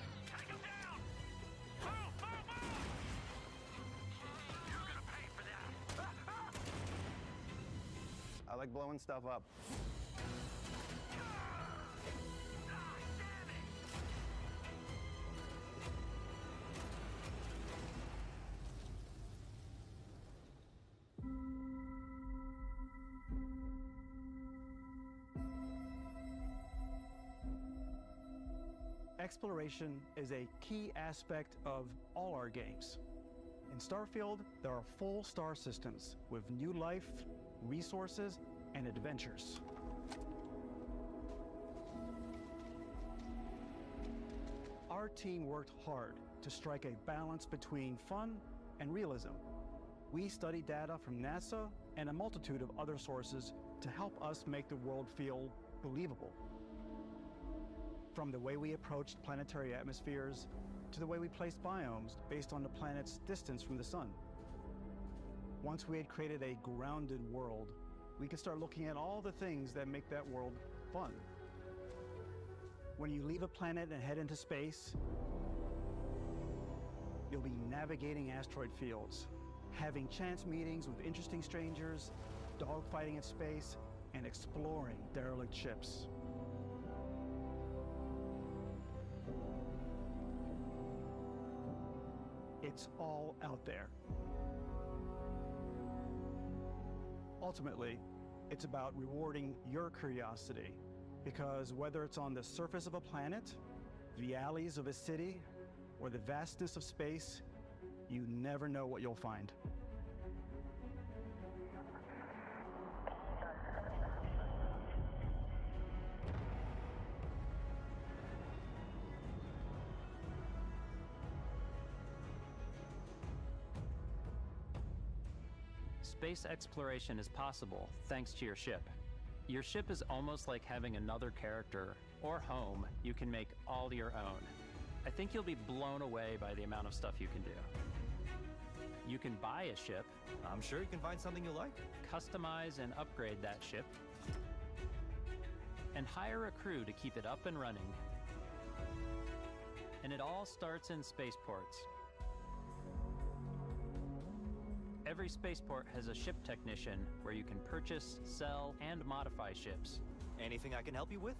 [SPEAKER 14] I like blowing stuff up.
[SPEAKER 22] Exploration is a key aspect of all our games. In Starfield, there are full star systems with new life, resources, and adventures. Our team worked hard to strike a balance between fun and realism. We studied data from NASA and a multitude of other sources to help us make the world feel believable. From the way we approached planetary atmospheres to the way we placed biomes based on the planet's distance from the sun. Once we had created a grounded world, we could start looking at all the things that make that world fun. When you leave a planet and head into space, you'll be navigating asteroid fields, having chance meetings with interesting strangers, dogfighting in space, and exploring derelict ships. It's all out there. Ultimately, it's about rewarding your curiosity, because whether it's on the surface of a planet, the alleys of a city, or the vastness of space, you never know what you'll find.
[SPEAKER 8] Space exploration is possible thanks to your ship. Your ship is almost like having another character or home you can make all your own. I think you'll be blown away by the amount of stuff you can do. You can buy a ship.
[SPEAKER 12] I'm sure you can find something you like.
[SPEAKER 8] Customize and upgrade that ship. And hire a crew to keep it up and running. And it all starts in spaceports. Every spaceport has a ship technician where you can purchase, sell, and modify ships.
[SPEAKER 12] Anything I can help you with?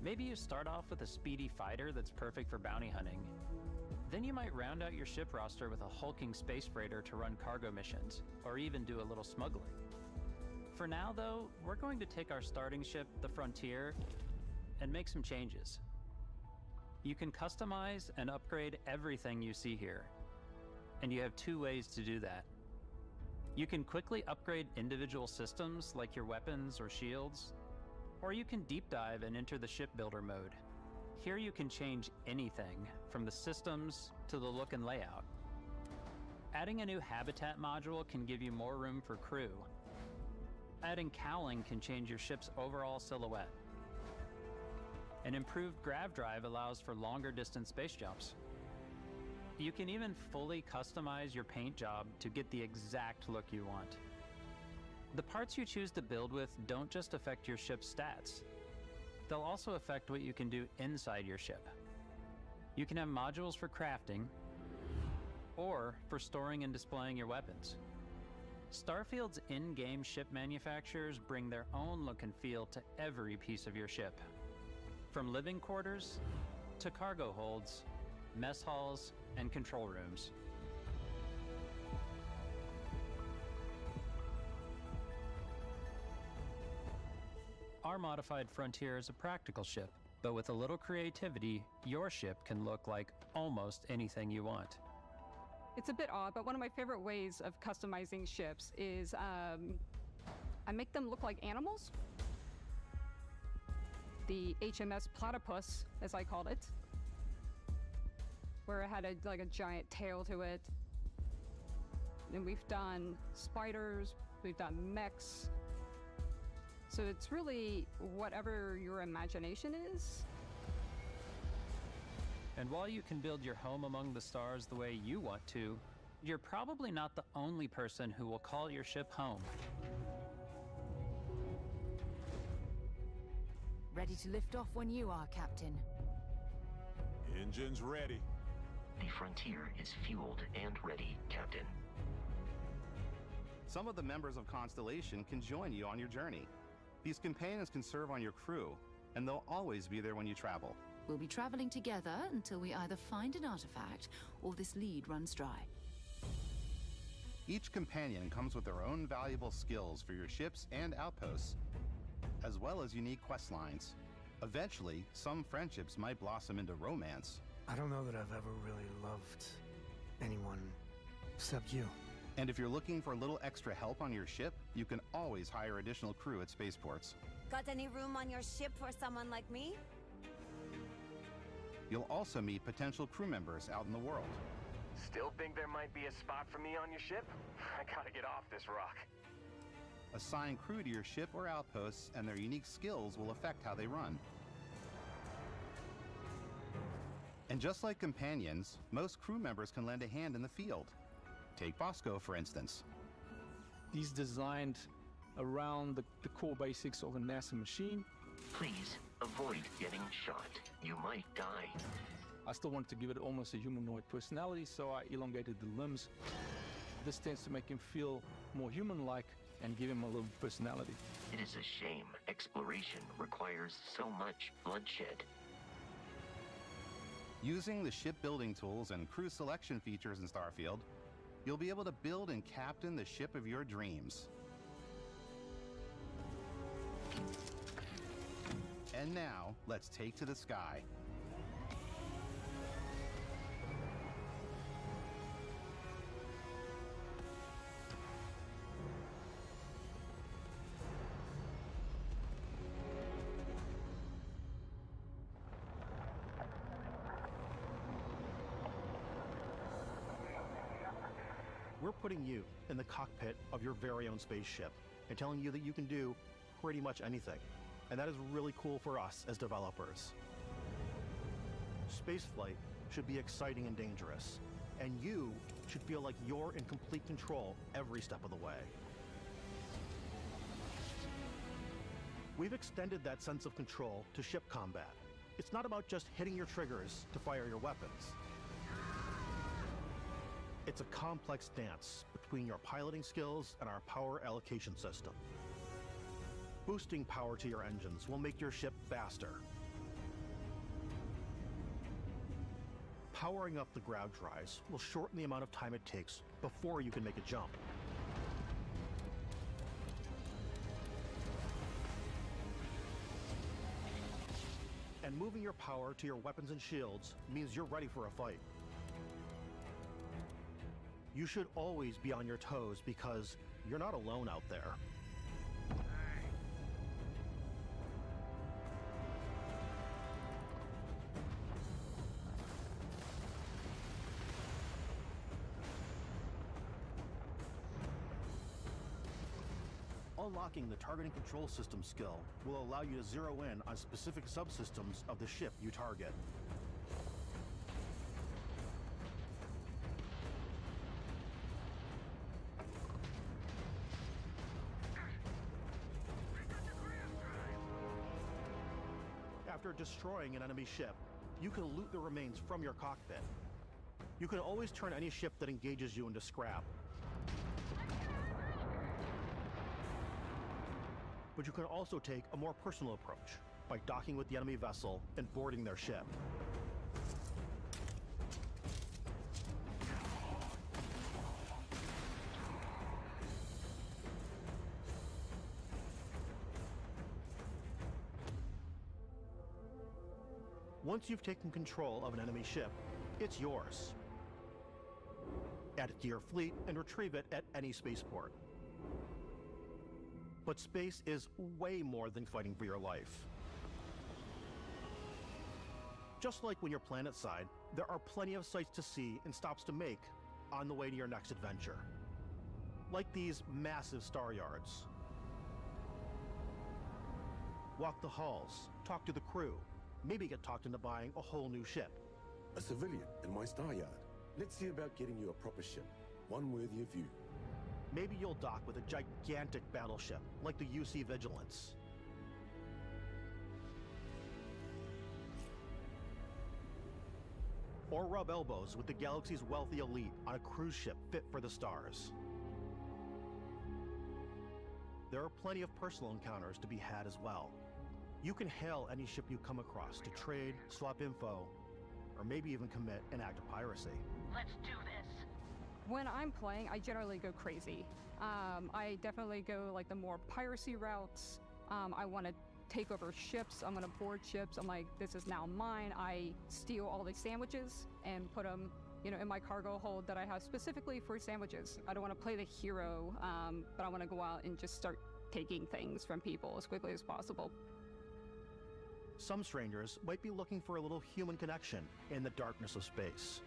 [SPEAKER 8] Maybe you start off with a speedy fighter that's perfect for bounty hunting. Then you might round out your ship roster with a hulking space freighter to run cargo missions, or even do a little smuggling. For now, though, we're going to take our starting ship, the Frontier, and make some changes. You can customize and upgrade everything you see here, and you have two ways to do that. You can quickly upgrade individual systems like your weapons or shields, or you can deep dive and enter the shipbuilder mode. Here you can change anything, from the systems to the look and layout. Adding a new habitat module can give you more room for crew. Adding cowling can change your ship's overall silhouette. An improved grav drive allows for longer distance space jumps. You can even fully customize your paint job to get the exact look you want. The parts you choose to build with don't just affect your ship's stats. They'll also affect what you can do inside your ship. You can have modules for crafting, or for storing and displaying your weapons. Starfield's in-game ship manufacturers bring their own look and feel to every piece of your ship. From living quarters to cargo holds, mess halls, and control rooms. Our modified Frontier is a practical ship, but with a little creativity, your ship can look like almost anything you want.
[SPEAKER 13] It's a bit odd, but one of my favorite ways of customizing ships is I make them look like animals. The HMS Platypus, as I called it, where it had like a giant tail to it. And we've done spiders, we've done mechs. So it's really whatever your imagination is.
[SPEAKER 8] And while you can build your home among the stars the way you want to, you're probably not the only person who will call your ship home.
[SPEAKER 17] Ready to lift off when you are, Captain.
[SPEAKER 15] Engines ready.
[SPEAKER 16] The Frontier is fueled and ready, Captain.
[SPEAKER 18] Some of the members of Constellation can join you on your journey. These companions can serve on your crew, and they'll always be there when you travel.
[SPEAKER 25] We'll be traveling together until we either find an artifact or this lead runs dry.
[SPEAKER 18] Each companion comes with their own valuable skills for your ships and outposts, as well as unique quest lines. Eventually, some friendships might blossom into romance.
[SPEAKER 9] I don't know that I've ever really loved anyone except you.
[SPEAKER 18] And if you're looking for a little extra help on your ship, you can always hire additional crew at spaceports.
[SPEAKER 17] Got any room on your ship for someone like me?
[SPEAKER 18] You'll also meet potential crew members out in the world.
[SPEAKER 27] Still think there might be a spot for me on your ship? I gotta get off this rock.
[SPEAKER 18] Assign crew to your ship or outposts, and their unique skills will affect how they run. And just like companions, most crew members can lend a hand in the field. Take Bosco, for instance.
[SPEAKER 28] He's designed around the core basics of a NASA machine.
[SPEAKER 16] Please avoid getting shot. You might die.
[SPEAKER 28] I still wanted to give it almost a humanoid personality, so I elongated the limbs. This tends to make him feel more human-like and give him a little personality.
[SPEAKER 16] It is a shame exploration requires so much bloodshed.
[SPEAKER 18] Using the shipbuilding tools and crew selection features in Starfield, you'll be able to build and captain the ship of your dreams. And now, let's take to the sky.
[SPEAKER 30] We're putting you in the cockpit of your very own spaceship and telling you that you can do
[SPEAKER 3] pretty much anything. And that is really cool for us as developers. Spaceflight should be exciting and dangerous, and you should feel like you're in complete control every step of the way. We've extended that sense of control to ship combat. It's not about just hitting your triggers to fire your weapons. It's a complex dance between your piloting skills and our power allocation system. Boosting power to your engines will make your ship faster. Powering up the grav drives will shorten the amount of time it takes before you can make a jump. And moving your power to your weapons and shields means you're ready for a fight. You should always be on your toes because you're not alone out there. Unlocking the targeting control system skill will allow you to zero in on specific subsystems of the ship you target. After destroying an enemy ship, you can loot the remains from your cockpit. You can always turn any ship that engages you into scrap. But you can also take a more personal approach by docking with the enemy vessel and boarding their ship. Once you've taken control of an enemy ship, it's yours. Add it to your fleet and retrieve it at any spaceport. But space is way more than fighting for your life. Just like when you're planetside, there are plenty of sights to see and stops to make on the way to your next adventure. Like these massive star yards. Walk the halls, talk to the crew, maybe get talked into buying a whole new ship.
[SPEAKER 5] A civilian in my star yard. Let's see about getting you a proper ship, one worthy of you.
[SPEAKER 3] Maybe you'll dock with a gigantic battleship, like the UC Vigilance. Or rub elbows with the galaxy's wealthy elite on a cruise ship fit for the stars. There are plenty of personal encounters to be had as well. You can hail any ship you come across to trade, swap info, or maybe even commit an act of piracy.
[SPEAKER 6] Let's do this.
[SPEAKER 13] When I'm playing, I generally go crazy. I definitely go like the more piracy routes. I want to take over ships. I'm going to board ships. I'm like, this is now mine. I steal all the sandwiches and put them, in my cargo hold that I have specifically for sandwiches. I don't want to play the hero, but I want to go out and just start taking things from people as quickly as possible.
[SPEAKER 3] Some strangers might be looking for a little human connection in the darkness of space.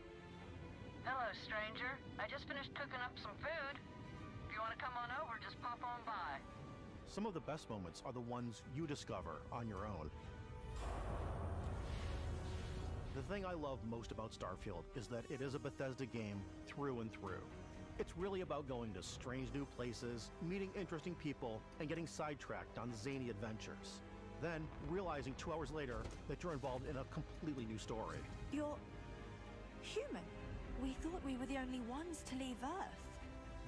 [SPEAKER 6] Hello, stranger. I just finished cooking up some food. If you want to come on over, just pop on by.
[SPEAKER 3] Some of the best moments are the ones you discover on your own. The thing I love most about Starfield is that it is a Bethesda game through and through. It's really about going to strange new places, meeting interesting people, and getting sidetracked on zany adventures. Then, realizing 2 hours later that you're involved in a completely new story.
[SPEAKER 10] You're human. We thought we were the only ones to leave Earth.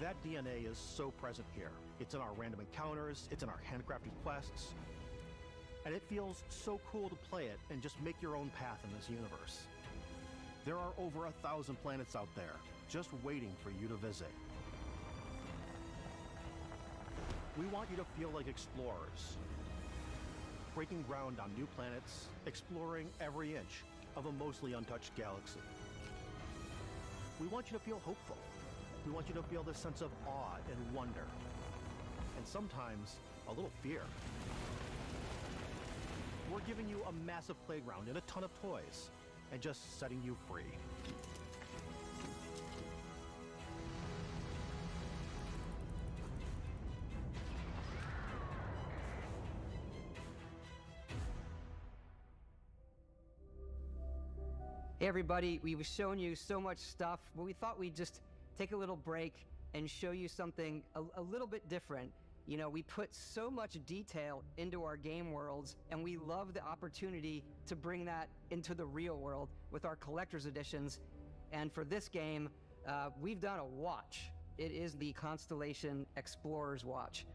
[SPEAKER 3] That DNA is so present here. It's in our random encounters, it's in our handcrafted quests, and it feels so cool to play it and just make your own path in this universe. There are over 1,000 planets out there, just waiting for you to visit. We want you to feel like explorers, breaking ground on new planets, exploring every inch of a mostly untouched galaxy. We want you to feel hopeful. We want you to feel this sense of awe and wonder, and sometimes a little fear. We're giving you a massive playground and a ton of toys, and just setting you free.
[SPEAKER 1] Hey everybody, we've shown you so much stuff, but we thought we'd just take a little break and show you something a little bit different. You know, we put so much detail into our game worlds, and we love the opportunity to bring that into the real world with our collector's editions. And for this game, we've done a watch. It is the Constellation Explorer's Watch.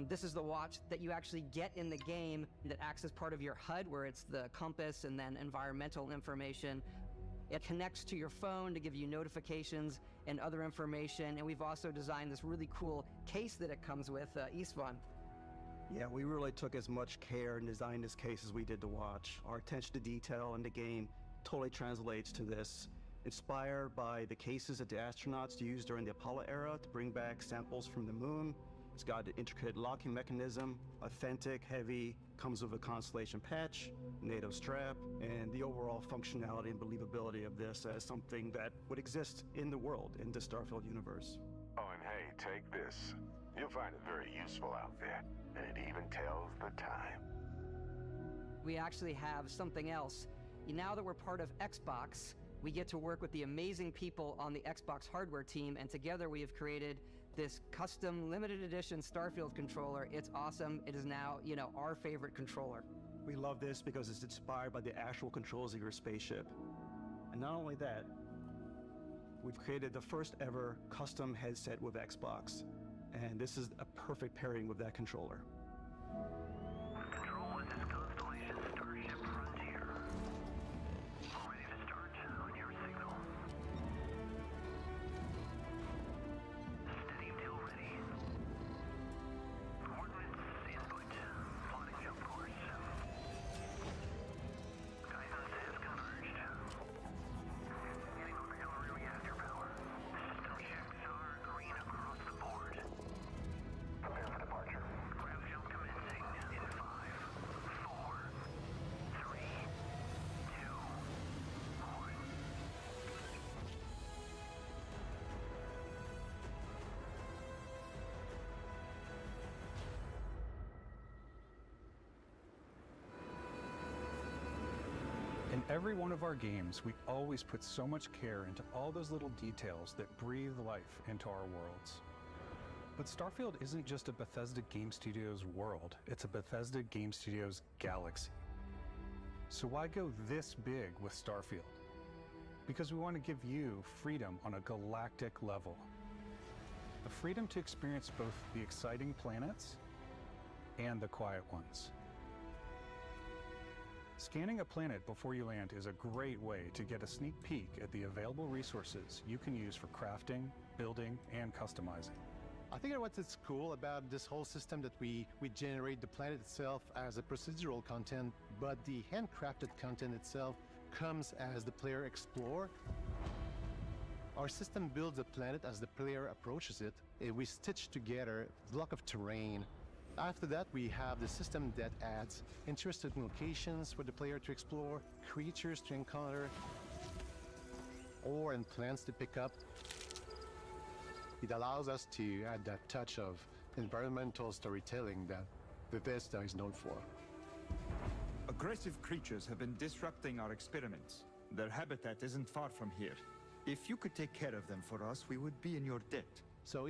[SPEAKER 1] This is the watch that you actually get in the game that acts as part of your HUD, where it's the compass and then environmental information. It connects to your phone to give you notifications and other information, and we've also designed this really cool case that it comes with, Istvan.
[SPEAKER 14] Yeah, we really took as much care and designed this case as we did the watch. Our attention to detail in the game totally translates to this. Inspired by the cases that the astronauts used during the Apollo era to bring back samples from the moon. It's got an intricate locking mechanism, authentic, heavy, comes with a Constellation patch, NATO strap, and the overall functionality and believability of this as something that would exist in the world, in the Starfield universe.
[SPEAKER 2] Oh, and hey, take this. You'll find it very useful out there, and it even tells the time.
[SPEAKER 1] We actually have something else. Now that we're part of Xbox, we get to work with the amazing people on the Xbox hardware team, and together we have created this custom limited edition Starfield controller. It's awesome. It is now, you know, our favorite controller.
[SPEAKER 14] We love this because it's inspired by the actual controls of your spaceship. And not only that, we've created the first ever custom headset with Xbox. And this is a perfect pairing with that controller.
[SPEAKER 2] Control, this is Constellation Starship Frontier. Ready to start on your signal. Steady till ready. Coordinates input. Plotting jump course. Guidance has converged. Getting auxiliary reactor power. System checks are green across the board. Prepare for departure. Grab jump commencing in 5, 4, 3, 2, 1.
[SPEAKER 4] In every one of our games, we always put so much care into all those little details that breathe life into our worlds. But Starfield isn't just a Bethesda Game Studios world, it's a Bethesda Game Studios galaxy. So why go this big with Starfield? Because we want to give you freedom on a galactic level. The freedom to experience both the exciting planets and the quiet ones. Scanning a planet before you land is a great way to get a sneak peek at the available resources you can use for crafting, building, and customizing.
[SPEAKER 11] I think what's cool about this whole system that we generate the planet itself as a procedural content, but the handcrafted content itself comes as the player explore. Our system builds a planet as the player approaches it. We stitch together a block of terrain. After that, we have the system that adds interesting locations for the player to explore, creatures to encounter, ore and plants to pick up. It allows us to add that touch of environmental storytelling that Bethesda is known for.
[SPEAKER 15] Aggressive creatures have been disrupting our experiments. Their habitat isn't far from here. If you could take care of them for us, we would be in your debt.
[SPEAKER 11] So